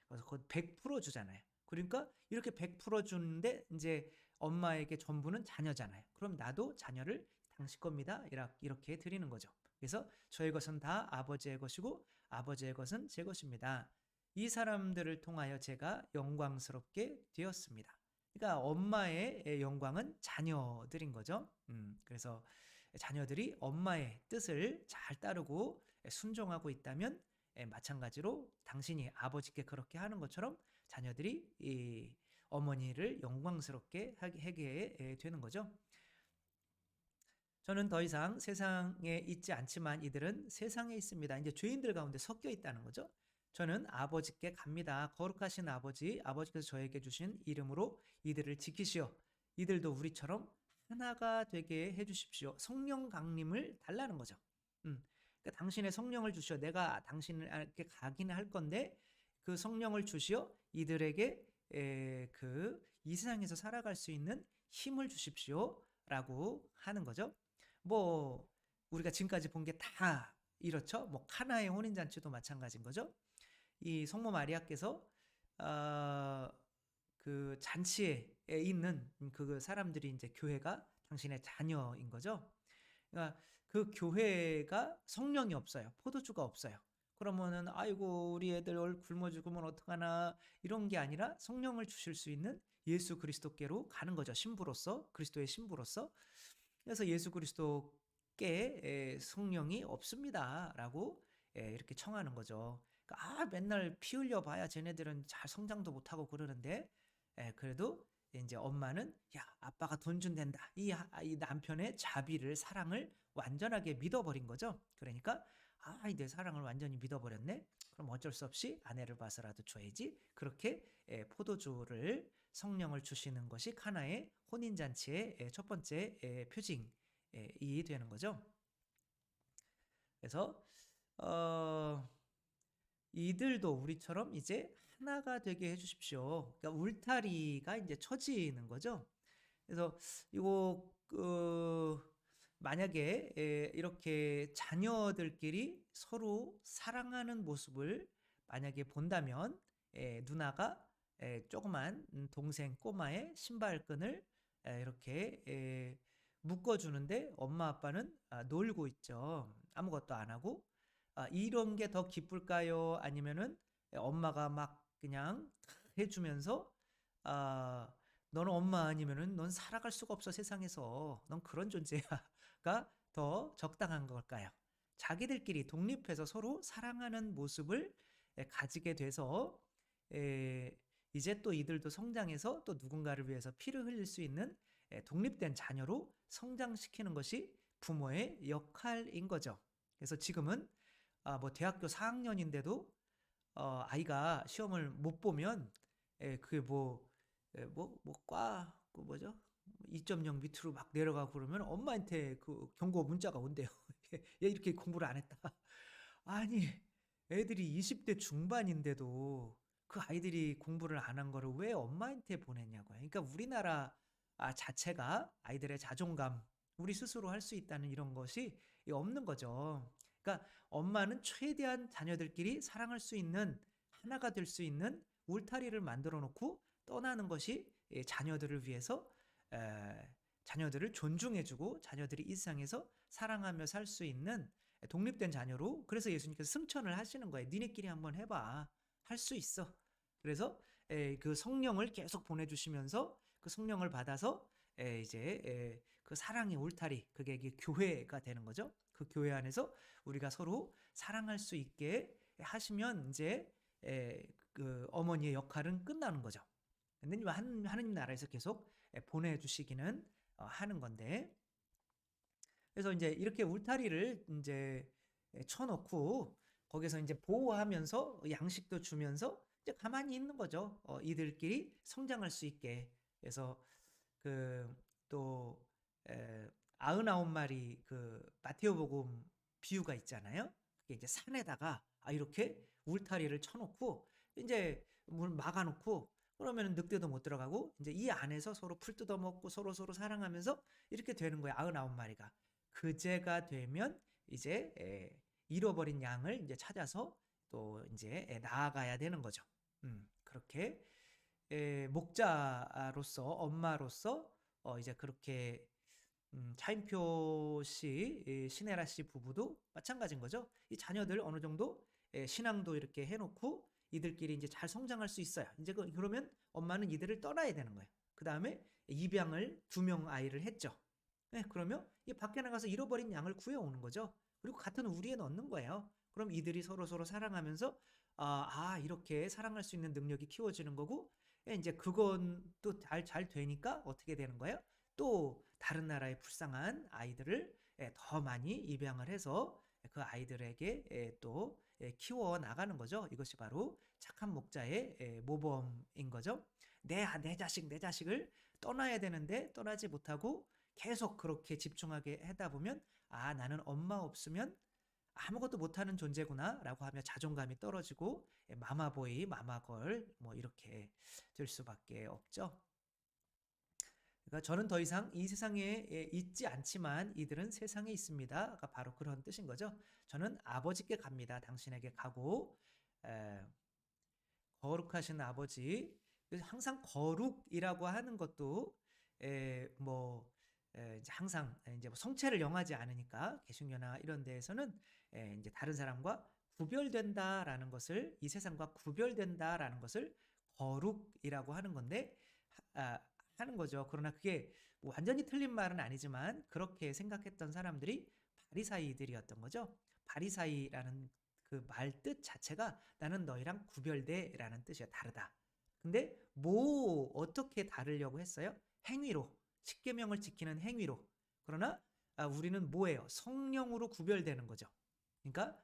그래서 곧 100% 주잖아요. 그러니까 이렇게 100% 주는데 이제 엄마에게 전부는 자녀잖아요. 그럼 나도 자녀를 당신 겁니다. 이렇게 드리는 거죠. 그래서 저희 것은 다 아버지의 것이고 아버지의 것은 제 것입니다. 이 사람들을 통하여 제가 영광스럽게 되었습니다. 그러니까 엄마의 영광은 자녀들인 거죠. 그래서 자녀들이 엄마의 뜻을 잘 따르고 순종하고 있다면 마찬가지로 당신이 아버지께 그렇게 하는 것처럼 자녀들이 이 어머니를 영광스럽게 하게 되는 거죠. 저는 더 이상 세상에 있지 않지만 이들은 세상에 있습니다. 이제 죄인들 가운데 섞여 있다는 거죠. 저는 아버지께 갑니다. 거룩하신 아버지, 아버지께서 저에게 주신 이름으로 이들을 지키시어 이들도 우리처럼 하나가 되게 해주십시오. 성령 강림을 달라는 거죠. 그러니까 당신의 성령을 주시어 내가 당신에게 가긴 할 건데 그 성령을 주시어 이들에게 이 세상에서 살아갈 수 있는 힘을 주십시오라고 하는 거죠. 뭐 우리가 지금까지 본 게 다 이렇죠. 뭐 카나의 혼인 잔치도 마찬가지인 거죠. 이 성모 마리아께서 그 잔치에 있는 그 사람들이 이제 교회가 당신의 자녀인 거죠. 그러니까 그 교회가 성령이 없어요. 포도주가 없어요. 그러면은 아이고 우리 애들 굶어 죽으면 어떡하나 이런 게 아니라 성령을 주실 수 있는 예수 그리스도께로 가는 거죠. 신부로서 그리스도의 신부로서. 그래서 예수 그리스도께 성령이 없습니다라고 이렇게 청하는 거죠. 그러니까 맨날 피 흘려 봐야 쟤네들은 잘 성장도 못하고 그러는데 그래도 이제 엄마는 야 아빠가 돈 준댄다 이 남편의 자비를 사랑을 완전하게 믿어버린 거죠. 그러니까 내 사랑을 완전히 믿어버렸네. 그럼 어쩔 수 없이 아내를 봐서라도 줘야지. 그렇게 포도주를 성령을 주시는 것이 카나의 혼인잔치의 첫 번째 표징이 되는 거죠. 그래서 이들도 우리처럼 이제 하나가 되게 해주십시오. 그러니까 울타리가 이제 쳐지는 거죠. 그래서 이거 만약에 이렇게 자녀들끼리 서로 사랑하는 모습을 만약에 본다면 누나가 조그만 동생 꼬마의 신발끈을 이렇게 묶어주는데 엄마 아빠는 놀고 있죠. 아무것도 안 하고 이런 게 더 기쁠까요? 아니면은 엄마가 막 그냥 해주면서 너는 엄마 아니면은 넌 살아갈 수가 없어 세상에서 넌 그런 존재야가 더 적당한 걸까요? 자기들끼리 독립해서 서로 사랑하는 모습을 가지게 돼서 이제 또 이들도 성장해서 또 누군가를 위해서 피를 흘릴 수 있는 독립된 자녀로 성장시키는 것이 부모의 역할인 거죠. 그래서 지금은 뭐 대학교 4학년인데도 아이가 시험을 못 보면 그게 그 뭐죠? 2.0 밑으로 막 내려가고 그러면 엄마한테 그 경고 문자가 온대요. 얘 이렇게 공부를 안 했다. 아니, 애들이 20대 중반인데도 그 아이들이 공부를 안 한 거를 왜 엄마한테 보냈냐고요. 그러니까 우리나라 자체가 아이들의 자존감, 우리 스스로 할 수 있다는 이런 것이 없는 거죠. 그러니까 엄마는 최대한 자녀들끼리 사랑할 수 있는 하나가 될 수 있는 울타리를 만들어 놓고 떠나는 것이 자녀들을 위해서 자녀들을 존중해주고 자녀들이 이 세상에서 사랑하며 살 수 있는 독립된 자녀로. 그래서 예수님께서 승천을 하시는 거예요. 니네끼리 한번 해봐. 할 수 있어. 그래서 그 성령을 계속 보내주시면서 그 성령을 받아서 이제 그 사랑의 울타리, 그게 교회가 되는 거죠. 그 교회 안에서 우리가 서로 사랑할 수 있게 하시면 이제 그 어머니의 역할은 끝나는 거죠. 근데 하느님 나라에서 계속 보내주시기는 하는 건데, 그래서 이제 이렇게 울타리를 이제 쳐놓고 거기서 이제 보호하면서 양식도 주면서 이제 가만히 있는 거죠. 이들끼리 성장할 수 있게. 그래서 그또 99마리 그 마테오복음 비유가 있잖아요. 그게 이제 산에다가 이렇게 울타리를 쳐놓고 이제 문 막아놓고 그러면은 늑대도 못 들어가고 이제 이 안에서 서로 풀 뜯어먹고 서로 사랑하면서 이렇게 되는 거예요. 99마리가. 그제가 되면 이제 잃어버린 양을 이제 찾아서 또 이제 나아가야 되는 거죠. 그렇게 목자로서 엄마로서 이제 그렇게 차인표 씨, 신혜라 씨 부부도 마찬가지인 거죠. 이 자녀들 어느 정도 신앙도 이렇게 해놓고 이들끼리 이제 잘 성장할 수 있어요. 이제 그러면 엄마는 이들을 떠나야 되는 거예요. 그 다음에 입양을 2명 아이를 했죠. 네, 그러면 이 밖에 나가서 잃어버린 양을 구해오는 거죠. 그리고 같은 우리에 넣는 거예요. 그럼 이들이 서로 사랑하면서 이렇게 사랑할 수 있는 능력이 키워지는 거고, 이제 그건 또 잘 되니까 어떻게 되는 거예요? 또 다른 나라의 불쌍한 아이들을 더 많이 입양을 해서 그 아이들에게 또 키워 나가는 거죠. 이것이 바로 착한 목자의 모범인 거죠. 내 자식을 떠나야 되는데 떠나지 못하고 계속 그렇게 집중하게 하다 보면 나는 엄마 없으면 아무것도 못하는 존재구나 라고 하며 자존감이 떨어지고 마마보이, 마마걸 뭐 이렇게 될 수밖에 없죠. 그러니까 저는 더 이상 이 세상에 있지 않지만 이들은 세상에 있습니다. 바로 그런 뜻인 거죠. 저는 아버지께 갑니다. 당신에게 가고 거룩하신 아버지. 항상 거룩이라고 하는 것도 이제 항상 이제 성체를 영하지 않으니까 개신교나 이런 데에서는 이제 다른 사람과 구별된다라는 것을, 이 세상과 구별된다라는 것을 거룩이라고 하는 건데 하는 거죠. 그러나 그게 뭐 완전히 틀린 말은 아니지만 그렇게 생각했던 사람들이 바리사이들이었던 거죠. 바리사이라는 그 말 뜻 자체가 나는 너희랑 구별돼라는 뜻이야. 다르다. 근데 뭐 어떻게 다르려고 했어요? 행위로. 십계명을 지키는 행위로. 그러나 우리는 뭐예요? 성령으로 구별되는 거죠. 그러니까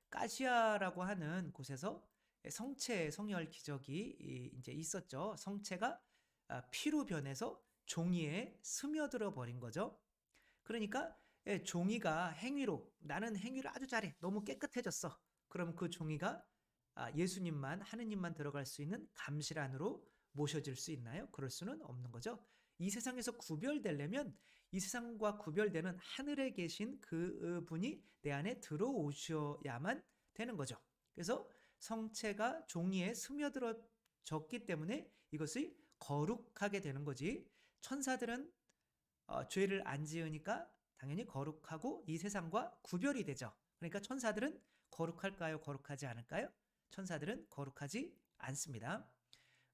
까시아라고 하는 곳에서 성체 성혈 기적이 이제 있었죠. 성체가 피로 변해서 종이에 스며들어 버린 거죠. 그러니까 종이가 행위로, 나는 행위를 아주 잘해, 너무 깨끗해졌어. 그럼 그 종이가 예수님만, 하느님만 들어갈 수 있는 감실 안으로 모셔질 수 있나요? 그럴 수는 없는 거죠. 이 세상에서 구별되려면 이 세상과 구별되는 하늘에 계신 그 분이 내 안에 들어오셔야만 되는 거죠. 그래서 성체가 종이에 스며들어졌기 때문에 이것이 거룩하게 되는 거지. 천사들은 죄를 안 지으니까 당연히 거룩하고 이 세상과 구별이 되죠. 그러니까 천사들은 거룩할까요? 거룩하지 않을까요? 천사들은 거룩하지 않습니다.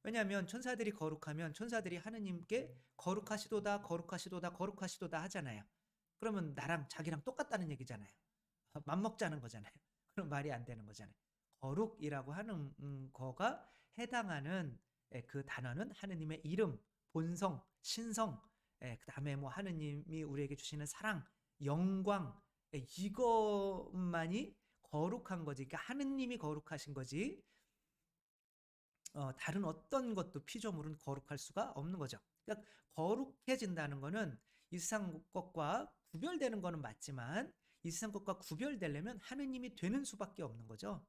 왜냐하면 천사들이 거룩하면 천사들이 하느님께 거룩하시도다, 거룩하시도다, 거룩하시도다 하잖아요. 그러면 나랑 자기랑 똑같다는 얘기잖아요. 맘먹자는 거잖아요. 그럼 말이 안 되는 거잖아요. 거룩이라고 하는 거가 해당하는 그 단어는 하느님의 이름, 본성, 신성, 그 다음에 뭐 하느님이 우리에게 주시는 사랑, 영광, 이것만이 거룩한 거지. 그러니까 하느님이 거룩하신 거지. 다른 어떤 것도 피조물은 거룩할 수가 없는 거죠. 그러니까 거룩해진다는 거는 이 세상 것과 구별되는 거는 맞지만 이 세상 것과 구별되려면 하느님이 되는 수밖에 없는 거죠.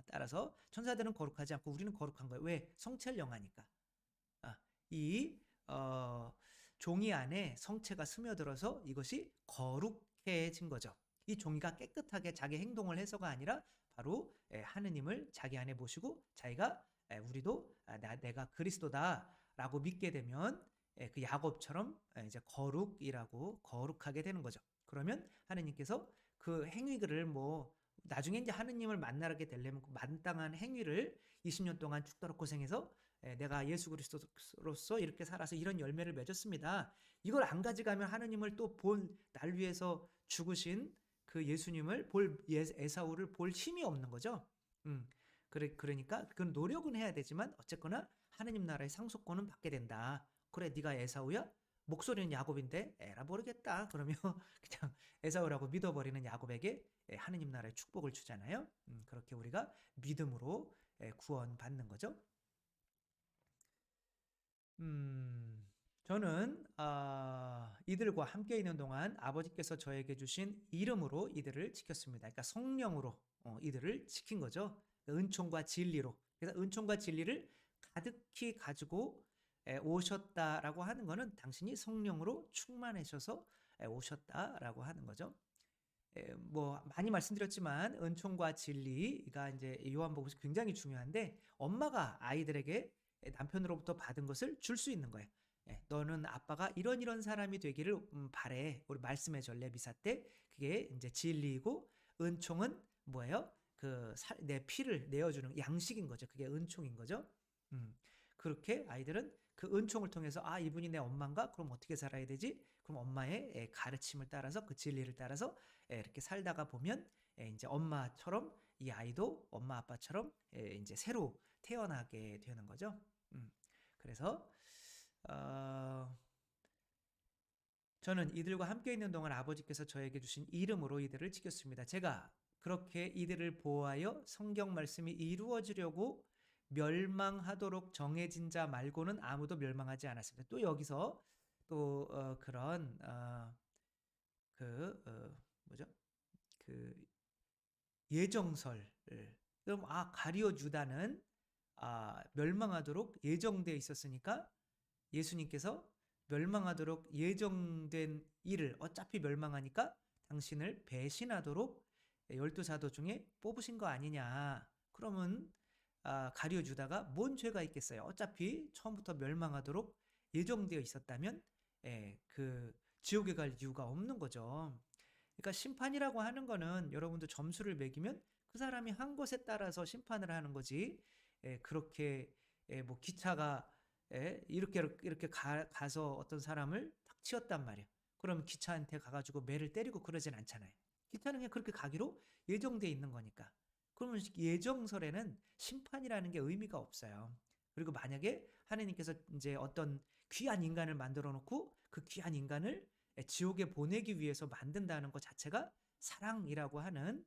따라서 천사들은 거룩하지 않고 우리는 거룩한 거예요. 왜? 성체를 영하니까. 이 종이 안에 성체가 스며들어서 이것이 거룩해진 거죠. 이 종이가 깨끗하게 자기 행동을 해서가 아니라 바로 하느님을 자기 안에 모시고 자기가 우리도 내가 그리스도다라고 믿게 되면 그 야곱처럼 이제 거룩하게 되는 거죠. 그러면 하느님께서 그 행위를 뭐 나중에 이제 하느님을 만나게 되려면 그 마땅한 행위를 20년 동안 죽도록 고생해서 내가 예수 그리스도로서 이렇게 살아서 이런 열매를 맺었습니다. 이걸 안 가져가면 하느님을 또 날 위해서 죽으신 그 예수님을 에사우를 볼 힘이 없는 거죠. 그러니까 그 노력은 해야 되지만 어쨌거나 하느님 나라의 상속권은 받게 된다. 그래, 네가 에사우야? 목소리는 야곱인데 에라 모르겠다. 그러면 그냥 에사우라고 믿어버리는 야곱에게 하느님 나라의 축복을 주잖아요. 그렇게 우리가 믿음으로 구원받는 거죠. 저는 이들과 함께 있는 동안 아버지께서 저에게 주신 이름으로 이들을 지켰습니다. 그러니까 성령으로 이들을 지킨 거죠. 은총과 진리로. 그래서 은총과 진리를 가득히 가지고 오셨다라고 하는 것은 당신이 성령으로 충만하셔서 오셨다라고 하는 거죠. 뭐 많이 말씀드렸지만 은총과 진리가 이제 요한복음에서 굉장히 중요한데, 엄마가 아이들에게 남편으로부터 받은 것을 줄 수 있는 거예요. 너는 아빠가 이런 사람이 되기를 바래. 우리 말씀의 전례 미사 때 그게 이제 진리이고, 은총은 뭐예요? 내 피를 내어주는 양식인 거죠. 그게 은총인 거죠. 그렇게 아이들은 그 은총을 통해서 이분이 내 엄마인가? 그럼 어떻게 살아야 되지? 그럼 엄마의 가르침을 따라서, 그 진리를 따라서 이렇게 살다가 보면 이제 엄마처럼 이 아이도 엄마 아빠처럼 이제 새로 태어나게 되는 거죠. 그래서 저는 이들과 함께 있는 동안 아버지께서 저에게 주신 이름으로 이들을 지켰습니다. 제가 그렇게 이들을 보호하여 성경 말씀이 이루어지려고 멸망하도록 정해진 자 말고는 아무도 멸망하지 않았습니다. 또 여기서 또 그런 뭐죠? 그 예정설. 그럼 가룟 유다는 멸망하도록 예정되어 있었으니까 예수님께서 멸망하도록 예정된 일을 어차피 멸망하니까 당신을 배신하도록 12사도 중에 뽑으신 거 아니냐. 그러면 가룟 유다가 뭔 죄가 있겠어요? 어차피 처음부터 멸망하도록 예정되어 있었다면 그 지옥에 갈 이유가 없는 거죠. 그러니까 심판이라고 하는 거는 여러분도 점수를 매기면 그 사람이 한 것에 따라서 심판을 하는 거지. 그렇게 뭐 기차가 이렇게 가서 어떤 사람을 탁 치었단 말이야. 그럼 기차한테 가가지고 매를 때리고 그러진 않잖아요. 기차는 그냥 그렇게 가기로 예정돼 있는 거니까. 그러면 예정설에는 심판이라는 게 의미가 없어요. 그리고 만약에 하느님께서 이제 어떤 귀한 인간을 만들어 놓고 그 귀한 인간을 지옥에 보내기 위해서 만든다는 것 자체가 사랑이라고 하는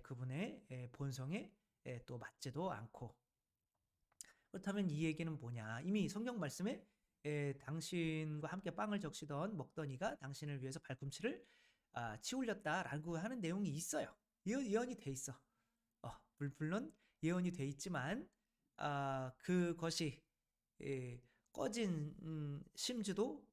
그분의 본성에 또 맞지도 않고. 그렇다면 이 얘기는 뭐냐? 이미 성경 말씀에 당신과 함께 빵을 적시던 먹던 이가 당신을 위해서 발꿈치를 치울렸다라고 하는 내용이 있어요. 예언이 돼 있어. 물론 예언이 돼 있지만 그것이 꺼진 심지도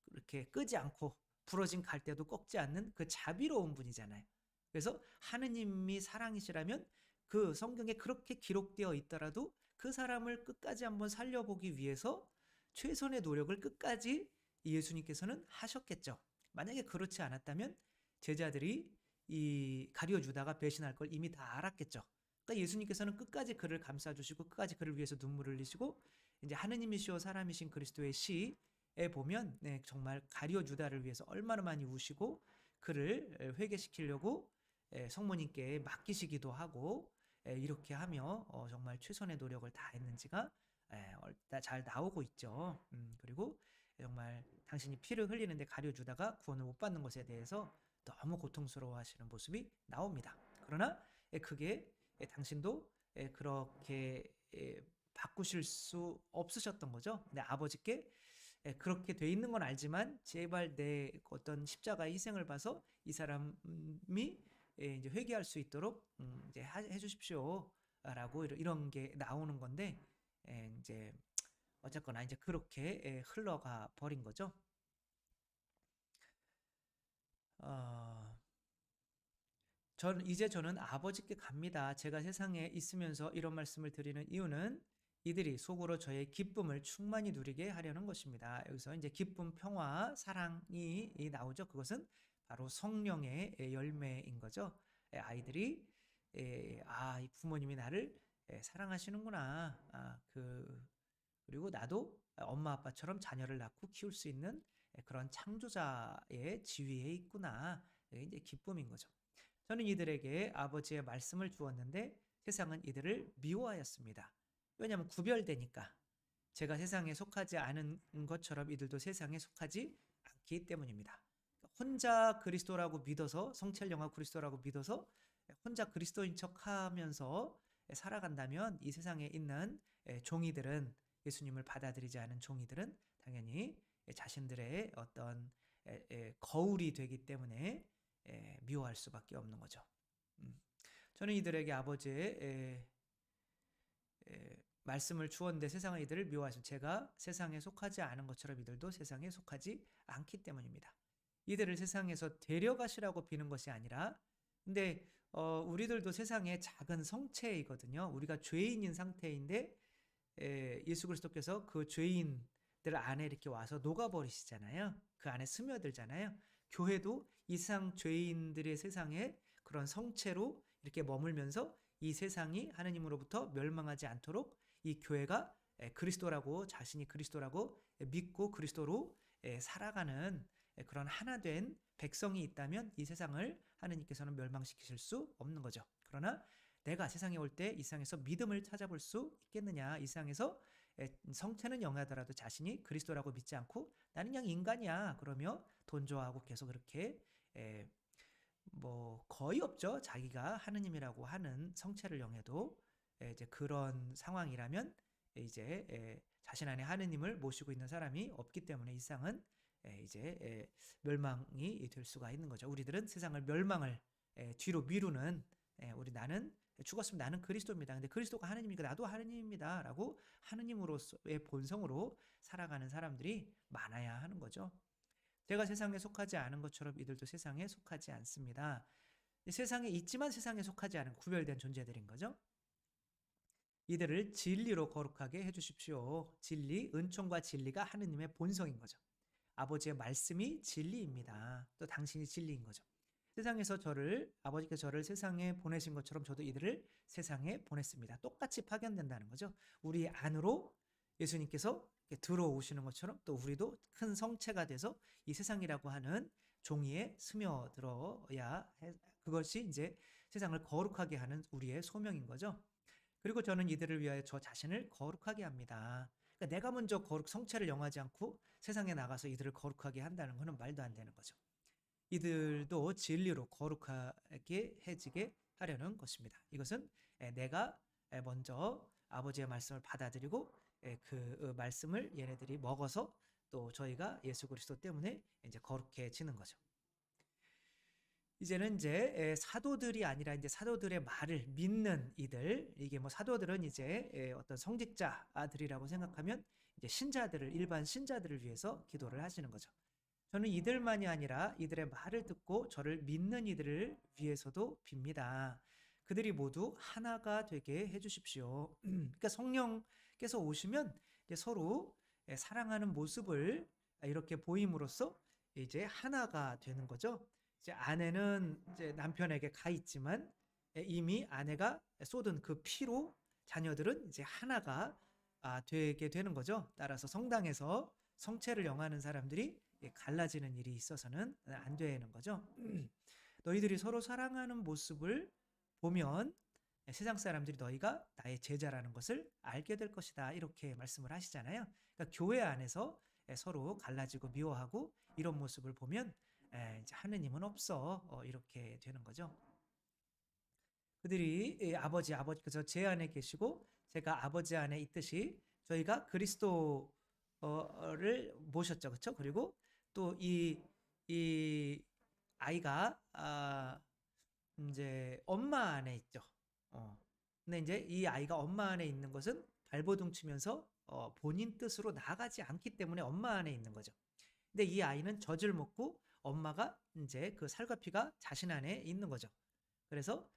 이렇게 끄지 않고 부러진 갈대도 꺾지 않는 그 자비로운 분이잖아요. 그래서 하느님이 사랑이시라면 그 성경에 그렇게 기록되어 있더라도 그 사람을 끝까지 한번 살려보기 위해서 최선의 노력을 끝까지 예수님께서는 하셨겠죠. 만약에 그렇지 않았다면 제자들이 이 가룟 유다가 배신할 걸 이미 다 알았겠죠. 그러니까 예수님께서는 끝까지 그를 감싸주시고 끝까지 그를 위해서 눈물을 흘리시고, 이제 하느님이시오 사람이신 그리스도의 시에 보면 정말 가룟 유다를 위해서 얼마나 많이 우시고 그를 회개시키려고 성모님께 맡기시기도 하고 이렇게 하며 정말 최선의 노력을 다했는지가 잘 나오고 있죠. 그리고 정말 당신이 피를 흘리는데 가룟 유다가 구원을 못 받는 것에 대해서 너무 고통스러워하시는 모습이 나옵니다. 그러나 그게 당신도 그렇게 바꾸실 수 없으셨던 거죠. 근데 아버지께 그렇게 돼 있는 건 알지만 제발 내 어떤 십자가의 희생을 봐서 이 사람이 이제 회개할 수 있도록 이제 해주십시오라고 이런 게 나오는 건데, 이제 어쨌거나 이제 그렇게 흘러가 버린 거죠. 저는 아버지께 갑니다. 제가 세상에 있으면서 이런 말씀을 드리는 이유는 이들이 속으로 저의 기쁨을 충만히 누리게 하려는 것입니다. 여기서 이제 기쁨, 평화, 사랑이 나오죠. 그것은 바로 성령의 열매인 거죠. 아이들이 이 부모님이 나를 사랑하시는구나. 그리고 나도 엄마 아빠처럼 자녀를 낳고 키울 수 있는 그런 창조자의 지위에 있구나. 이게 이제 기쁨인 거죠. 저는 이들에게 아버지의 말씀을 주었는데 세상은 이들을 미워하였습니다. 왜냐하면 구별되니까. 제가 세상에 속하지 않은 것처럼 이들도 세상에 속하지 않기 때문입니다. 혼자 그리스도라고 믿어서, 성체를 영하고 그리스도라고 믿어서 혼자 그리스도인 척하면서 살아간다면 이 세상에 있는 종이들은, 예수님을 받아들이지 않은 종이들은 당연히 자신들의 어떤 거울이 되기 때문에 미워할 수밖에 없는 거죠. 저는 이들에게 아버지의 말씀을 주었는데 세상은 이들을 미워하시고, 제가 세상에 속하지 않은 것처럼 이들도 세상에 속하지 않기 때문입니다. 이들을 세상에서 데려가시라고 비는 것이 아니라, 근데 우리들도 세상의 작은 성체이거든요. 우리가 죄인인 상태인데 예수 그리스도께서 그 죄인들 안에 이렇게 와서 녹아버리시잖아요. 그 안에 스며들잖아요. 교회도 이 세상 죄인들의 세상에 그런 성체로 이렇게 머물면서 이 세상이 하느님으로부터 멸망하지 않도록 이 교회가 그리스도라고, 자신이 그리스도라고 믿고 그리스도로 살아가는 그런 하나 된 백성이 있다면 이 세상을 하느님께서는 멸망시키실 수 없는 거죠. 그러나 내가 세상에 올 때 이 세상에서 믿음을 찾아볼 수 있겠느냐? 이 세상에서 성체는 영하더라도 자신이 그리스도라고 믿지 않고 나는 그냥 인간이야 그러며 돈 좋아하고 계속 그렇게 뭐 거의 없죠. 자기가 하느님이라고 하는 성체를 영해도 이제 그런 상황이라면 이제 자신 안에 하느님을 모시고 있는 사람이 없기 때문에 이 세상은 이제 멸망이 될 수가 있는 거죠. 우리들은 세상을 멸망을 뒤로 미루는, 우리 나는 죽었으면 나는 그리스도입니다. 근데 그리스도가 하느님이니까 나도 하느님입니다. 라고 하느님으로서의 본성으로 살아가는 사람들이 많아야 하는 거죠. 제가 세상에 속하지 않은 것처럼 이들도 세상에 속하지 않습니다. 세상에 있지만 세상에 속하지 않은 구별된 존재들인 거죠. 이들을 진리로 거룩하게 해주십시오. 진리, 은총과 진리가 하느님의 본성인 거죠. 아버지의 말씀이 진리입니다. 또 당신이 진리인 거죠. 세상에서 아버지께서 저를 세상에 보내신 것처럼 저도 이들을 세상에 보냈습니다. 똑같이 파견된다는 거죠. 우리 안으로 예수님께서 들어오시는 것처럼 또 우리도 큰 성체가 돼서 이 세상이라고 하는 종이에 스며들어야 그것이 이제 세상을 거룩하게 하는 우리의 소명인 거죠. 그리고 저는 이들을 위하여 저 자신을 거룩하게 합니다. 그러니까 내가 먼저 성체를 영하지 않고 세상에 나가서 이들을 거룩하게 한다는 것은 말도 안 되는 거죠. 이들도 진리로 거룩하게 해지게 하려는 것입니다. 이것은 내가 먼저 아버지의 말씀을 받아들이고 그 말씀을 얘네들이 먹어서 또 저희가 예수 그리스도 때문에 이제 거룩해지는 거죠. 이제는 이제 사도들이 아니라 이제 사도들의 말을 믿는 이들, 이게 뭐 사도들은 이제 어떤 성직자들이라고 생각하면 이제 일반 신자들을 위해서 기도를 하시는 거죠. 저는 이들만이 아니라 이들의 말을 듣고 저를 믿는 이들을 위해서도 빕니다. 그들이 모두 하나가 되게 해주십시오. 그러니까 성령께서 오시면 이제 서로 사랑하는 모습을 이렇게 보임으로써 이제 하나가 되는 거죠. 이제 아내는 이제 남편에게 가 있지만 이미 아내가 쏟은 그 피로 자녀들은 이제 하나가 되게 되는 거죠. 따라서 성당에서 성체를 영하는 사람들이 갈라지는 일이 있어서는 안 되는 거죠. 너희들이 서로 사랑하는 모습을 보면 세상 사람들이 너희가 나의 제자라는 것을 알게 될 것이다. 이렇게 말씀을 하시잖아요. 그러니까 교회 안에서 서로 갈라지고 미워하고 이런 모습을 보면 이제 하느님은 없어. 이렇게 되는 거죠. 그들이 아버지께서 제 안에 계시고 제가 아버지 안에 있듯이 저희가 그리스도를 모셨죠. 그렇죠? 그리고 또 이 아이가 이제 엄마 안에 있죠. 근데 이제 이 아이가 엄마 안에 있는 것은 발버둥 치면서 본인 뜻으로 나아가지 않기 때문에 엄마 안에 있는 거죠. 근데 이 아이는 젖을 먹고 엄마가 이제 그 살과 피가 자신 안에 있는 거죠. 그래서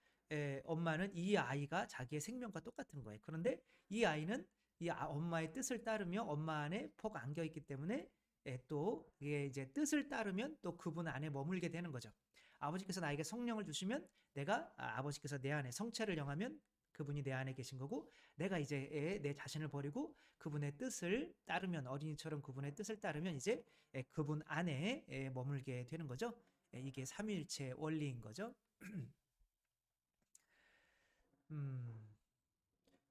엄마는 이 아이가 자기의 생명과 똑같은 거예요. 그런데 이 아이는 엄마의 뜻을 따르며 엄마 안에 폭 안겨 있기 때문에 또 이게 이제 뜻을 따르면 또 그분 안에 머물게 되는 거죠. 아버지께서 나에게 성령을 주시면 내가 아버지께서 내 안에 성체를 영하면 그분이 내 안에 계신 거고, 내가 이제 내 자신을 버리고 그분의 뜻을 따르면, 어린이처럼 그분의 뜻을 따르면 이제 그분 안에 머물게 되는 거죠. 이게 삼위일체 원리인 거죠. 음.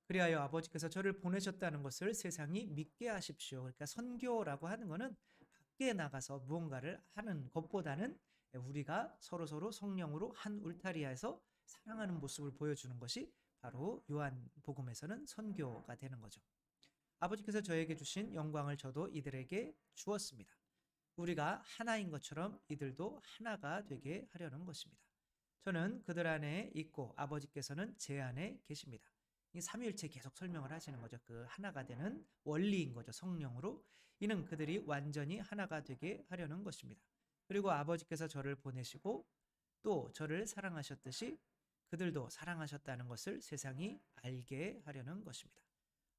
그리하여 아버지께서 저를 보내셨다는 것을 세상이 믿게 하십시오. 그러니까 선교라고 하는 것은 밖에 나가서 무언가를 하는 것보다는 우리가 서로서로 성령으로 한 울타리에서 사랑하는 모습을 보여주는 것이 바로 요한복음에서는 선교가 되는 거죠. 아버지께서 저에게 주신 영광을 저도 이들에게 주었습니다. 우리가 하나인 것처럼 이들도 하나가 되게 하려는 것입니다. 저는 그들 안에 있고 아버지께서는 제 안에 계십니다. 이 삼위일체 계속 설명을 하시는 거죠. 그 하나가 되는 원리인 거죠. 성령으로. 이는 그들이 완전히 하나가 되게 하려는 것입니다. 그리고 아버지께서 저를 보내시고 또 저를 사랑하셨듯이 그들도 사랑하셨다는 것을 세상이 알게 하려는 것입니다.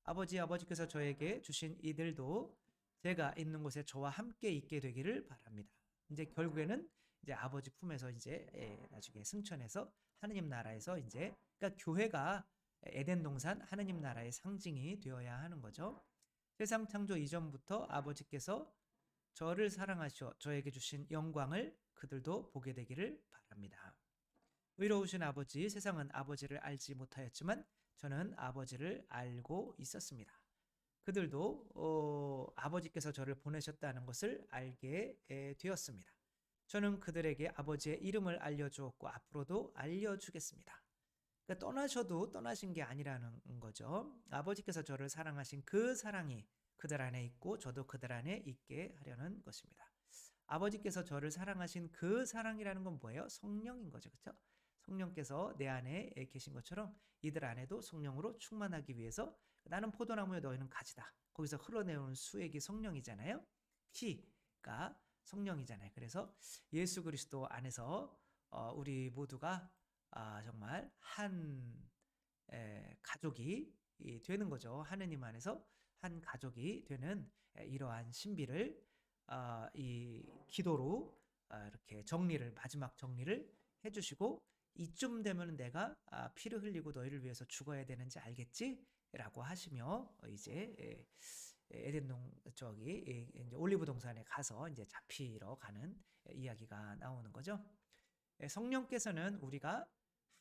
아버지께서 저에게 주신 이들도 제가 있는 곳에 저와 함께 있게 되기를 바랍니다. 이제 결국에는 이제 아버지 품에서 이제 나중에 승천해서 하느님 나라에서 이제 그러니까 교회가 에덴 동산 하느님 나라의 상징이 되어야 하는 거죠. 세상 창조 이전부터 아버지께서 저를 사랑하셔 저에게 주신 영광을 그들도 보게 되기를 바랍니다. 의로우신 아버지, 세상은 아버지를 알지 못하였지만 저는 아버지를 알고 있었습니다. 그들도 아버지께서 저를 보내셨다는 것을 알게 되었습니다. 저는 그들에게 아버지의 이름을 알려주었고 앞으로도 알려주겠습니다. 그러니까 떠나셔도 떠나신 게 아니라는 거죠. 아버지께서 저를 사랑하신 그 사랑이 그들 안에 있고 저도 그들 안에 있게 하려는 것입니다. 아버지께서 저를 사랑하신 그 사랑이라는 건 뭐예요? 성령인 거죠. 그렇죠? 성령께서 내 안에 계신 것처럼 이들 안에도 성령으로 충만하기 위해서 나는 포도나무에 너희는 가지다. 거기서 흘러내오는 수액이 성령이잖아요. 피가 성령이잖아요. 그래서 예수 그리스도 안에서 우리 모두가 정말 한 가족이 되는 거죠. 하느님 안에서 한 가족이 되는 이러한 신비를 이 기도로 이렇게 정리를 마지막 정리를 해주시고 이쯤 되면 내가 피를 흘리고 너희를 위해서 죽어야 되는지 알겠지? 라고 하시며 이제 에덴동 저기 이제 올리브 동산에 가서 이제 잡히러 가는 이야기가 나오는 거죠. 성령께서는 우리가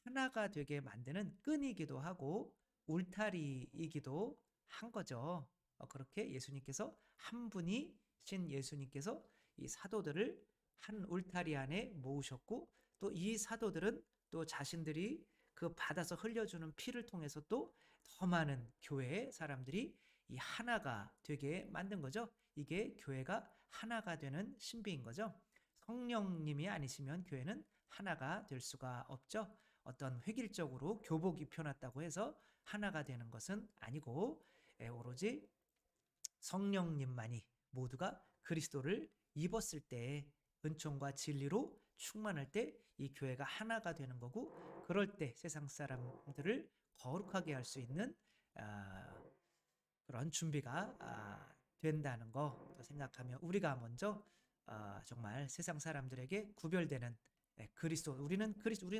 하나가 되게 만드는 끈이기도 하고 울타리이기도 한 거죠. 그렇게 예수님께서 한 분이 신 예수님께서 이 사도들을 한 울타리 안에 모으셨고 또 이 사도들은 또 자신들이 그 받아서 흘려주는 피를 통해서 또 더 많은 교회의 사람들이 이 하나가 되게 만든 거죠. 이게 교회가 하나가 되는 신비인 거죠. 성령님이 아니시면 교회는 하나가 될 수가 없죠. 어떤 획일적으로 교복 입혀놨다고 해서 하나가 되는 것은 아니고 오로지 성령님만이 모두가 그리스도를 입었을 때 은총과 진리로 충만할 때 이 교회가 하나가 되는 거고 그럴 때 세상 사람들을 거룩하게 할 수 있는 그런 준비가 된다는 거 생각하며 우리가 먼저 정말 세상 사람들에게 구별되는 그리스도 우리는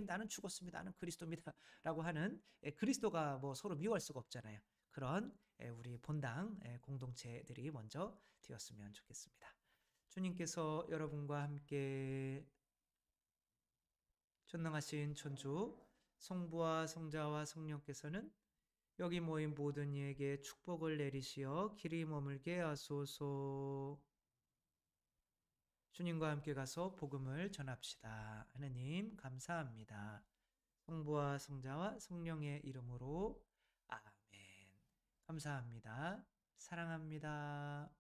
나는 죽었습니다. 나는 그리스도입니다라고 하는 그리스도가 뭐 서로 미워할 수가 없잖아요. 그런 우리 본당 공동체들이 먼저 되었으면 좋겠습니다. 주님께서 여러분과 함께 전능하신 천주 성부와 성자와 성령께서는 여기 모인 모든 이에게 축복을 내리시어 길이 머물게 하소서. 주님과 함께 가서 복음을 전합시다. 하느님 감사합니다. 성부와 성자와 성령의 이름으로 아멘. 감사합니다. 사랑합니다.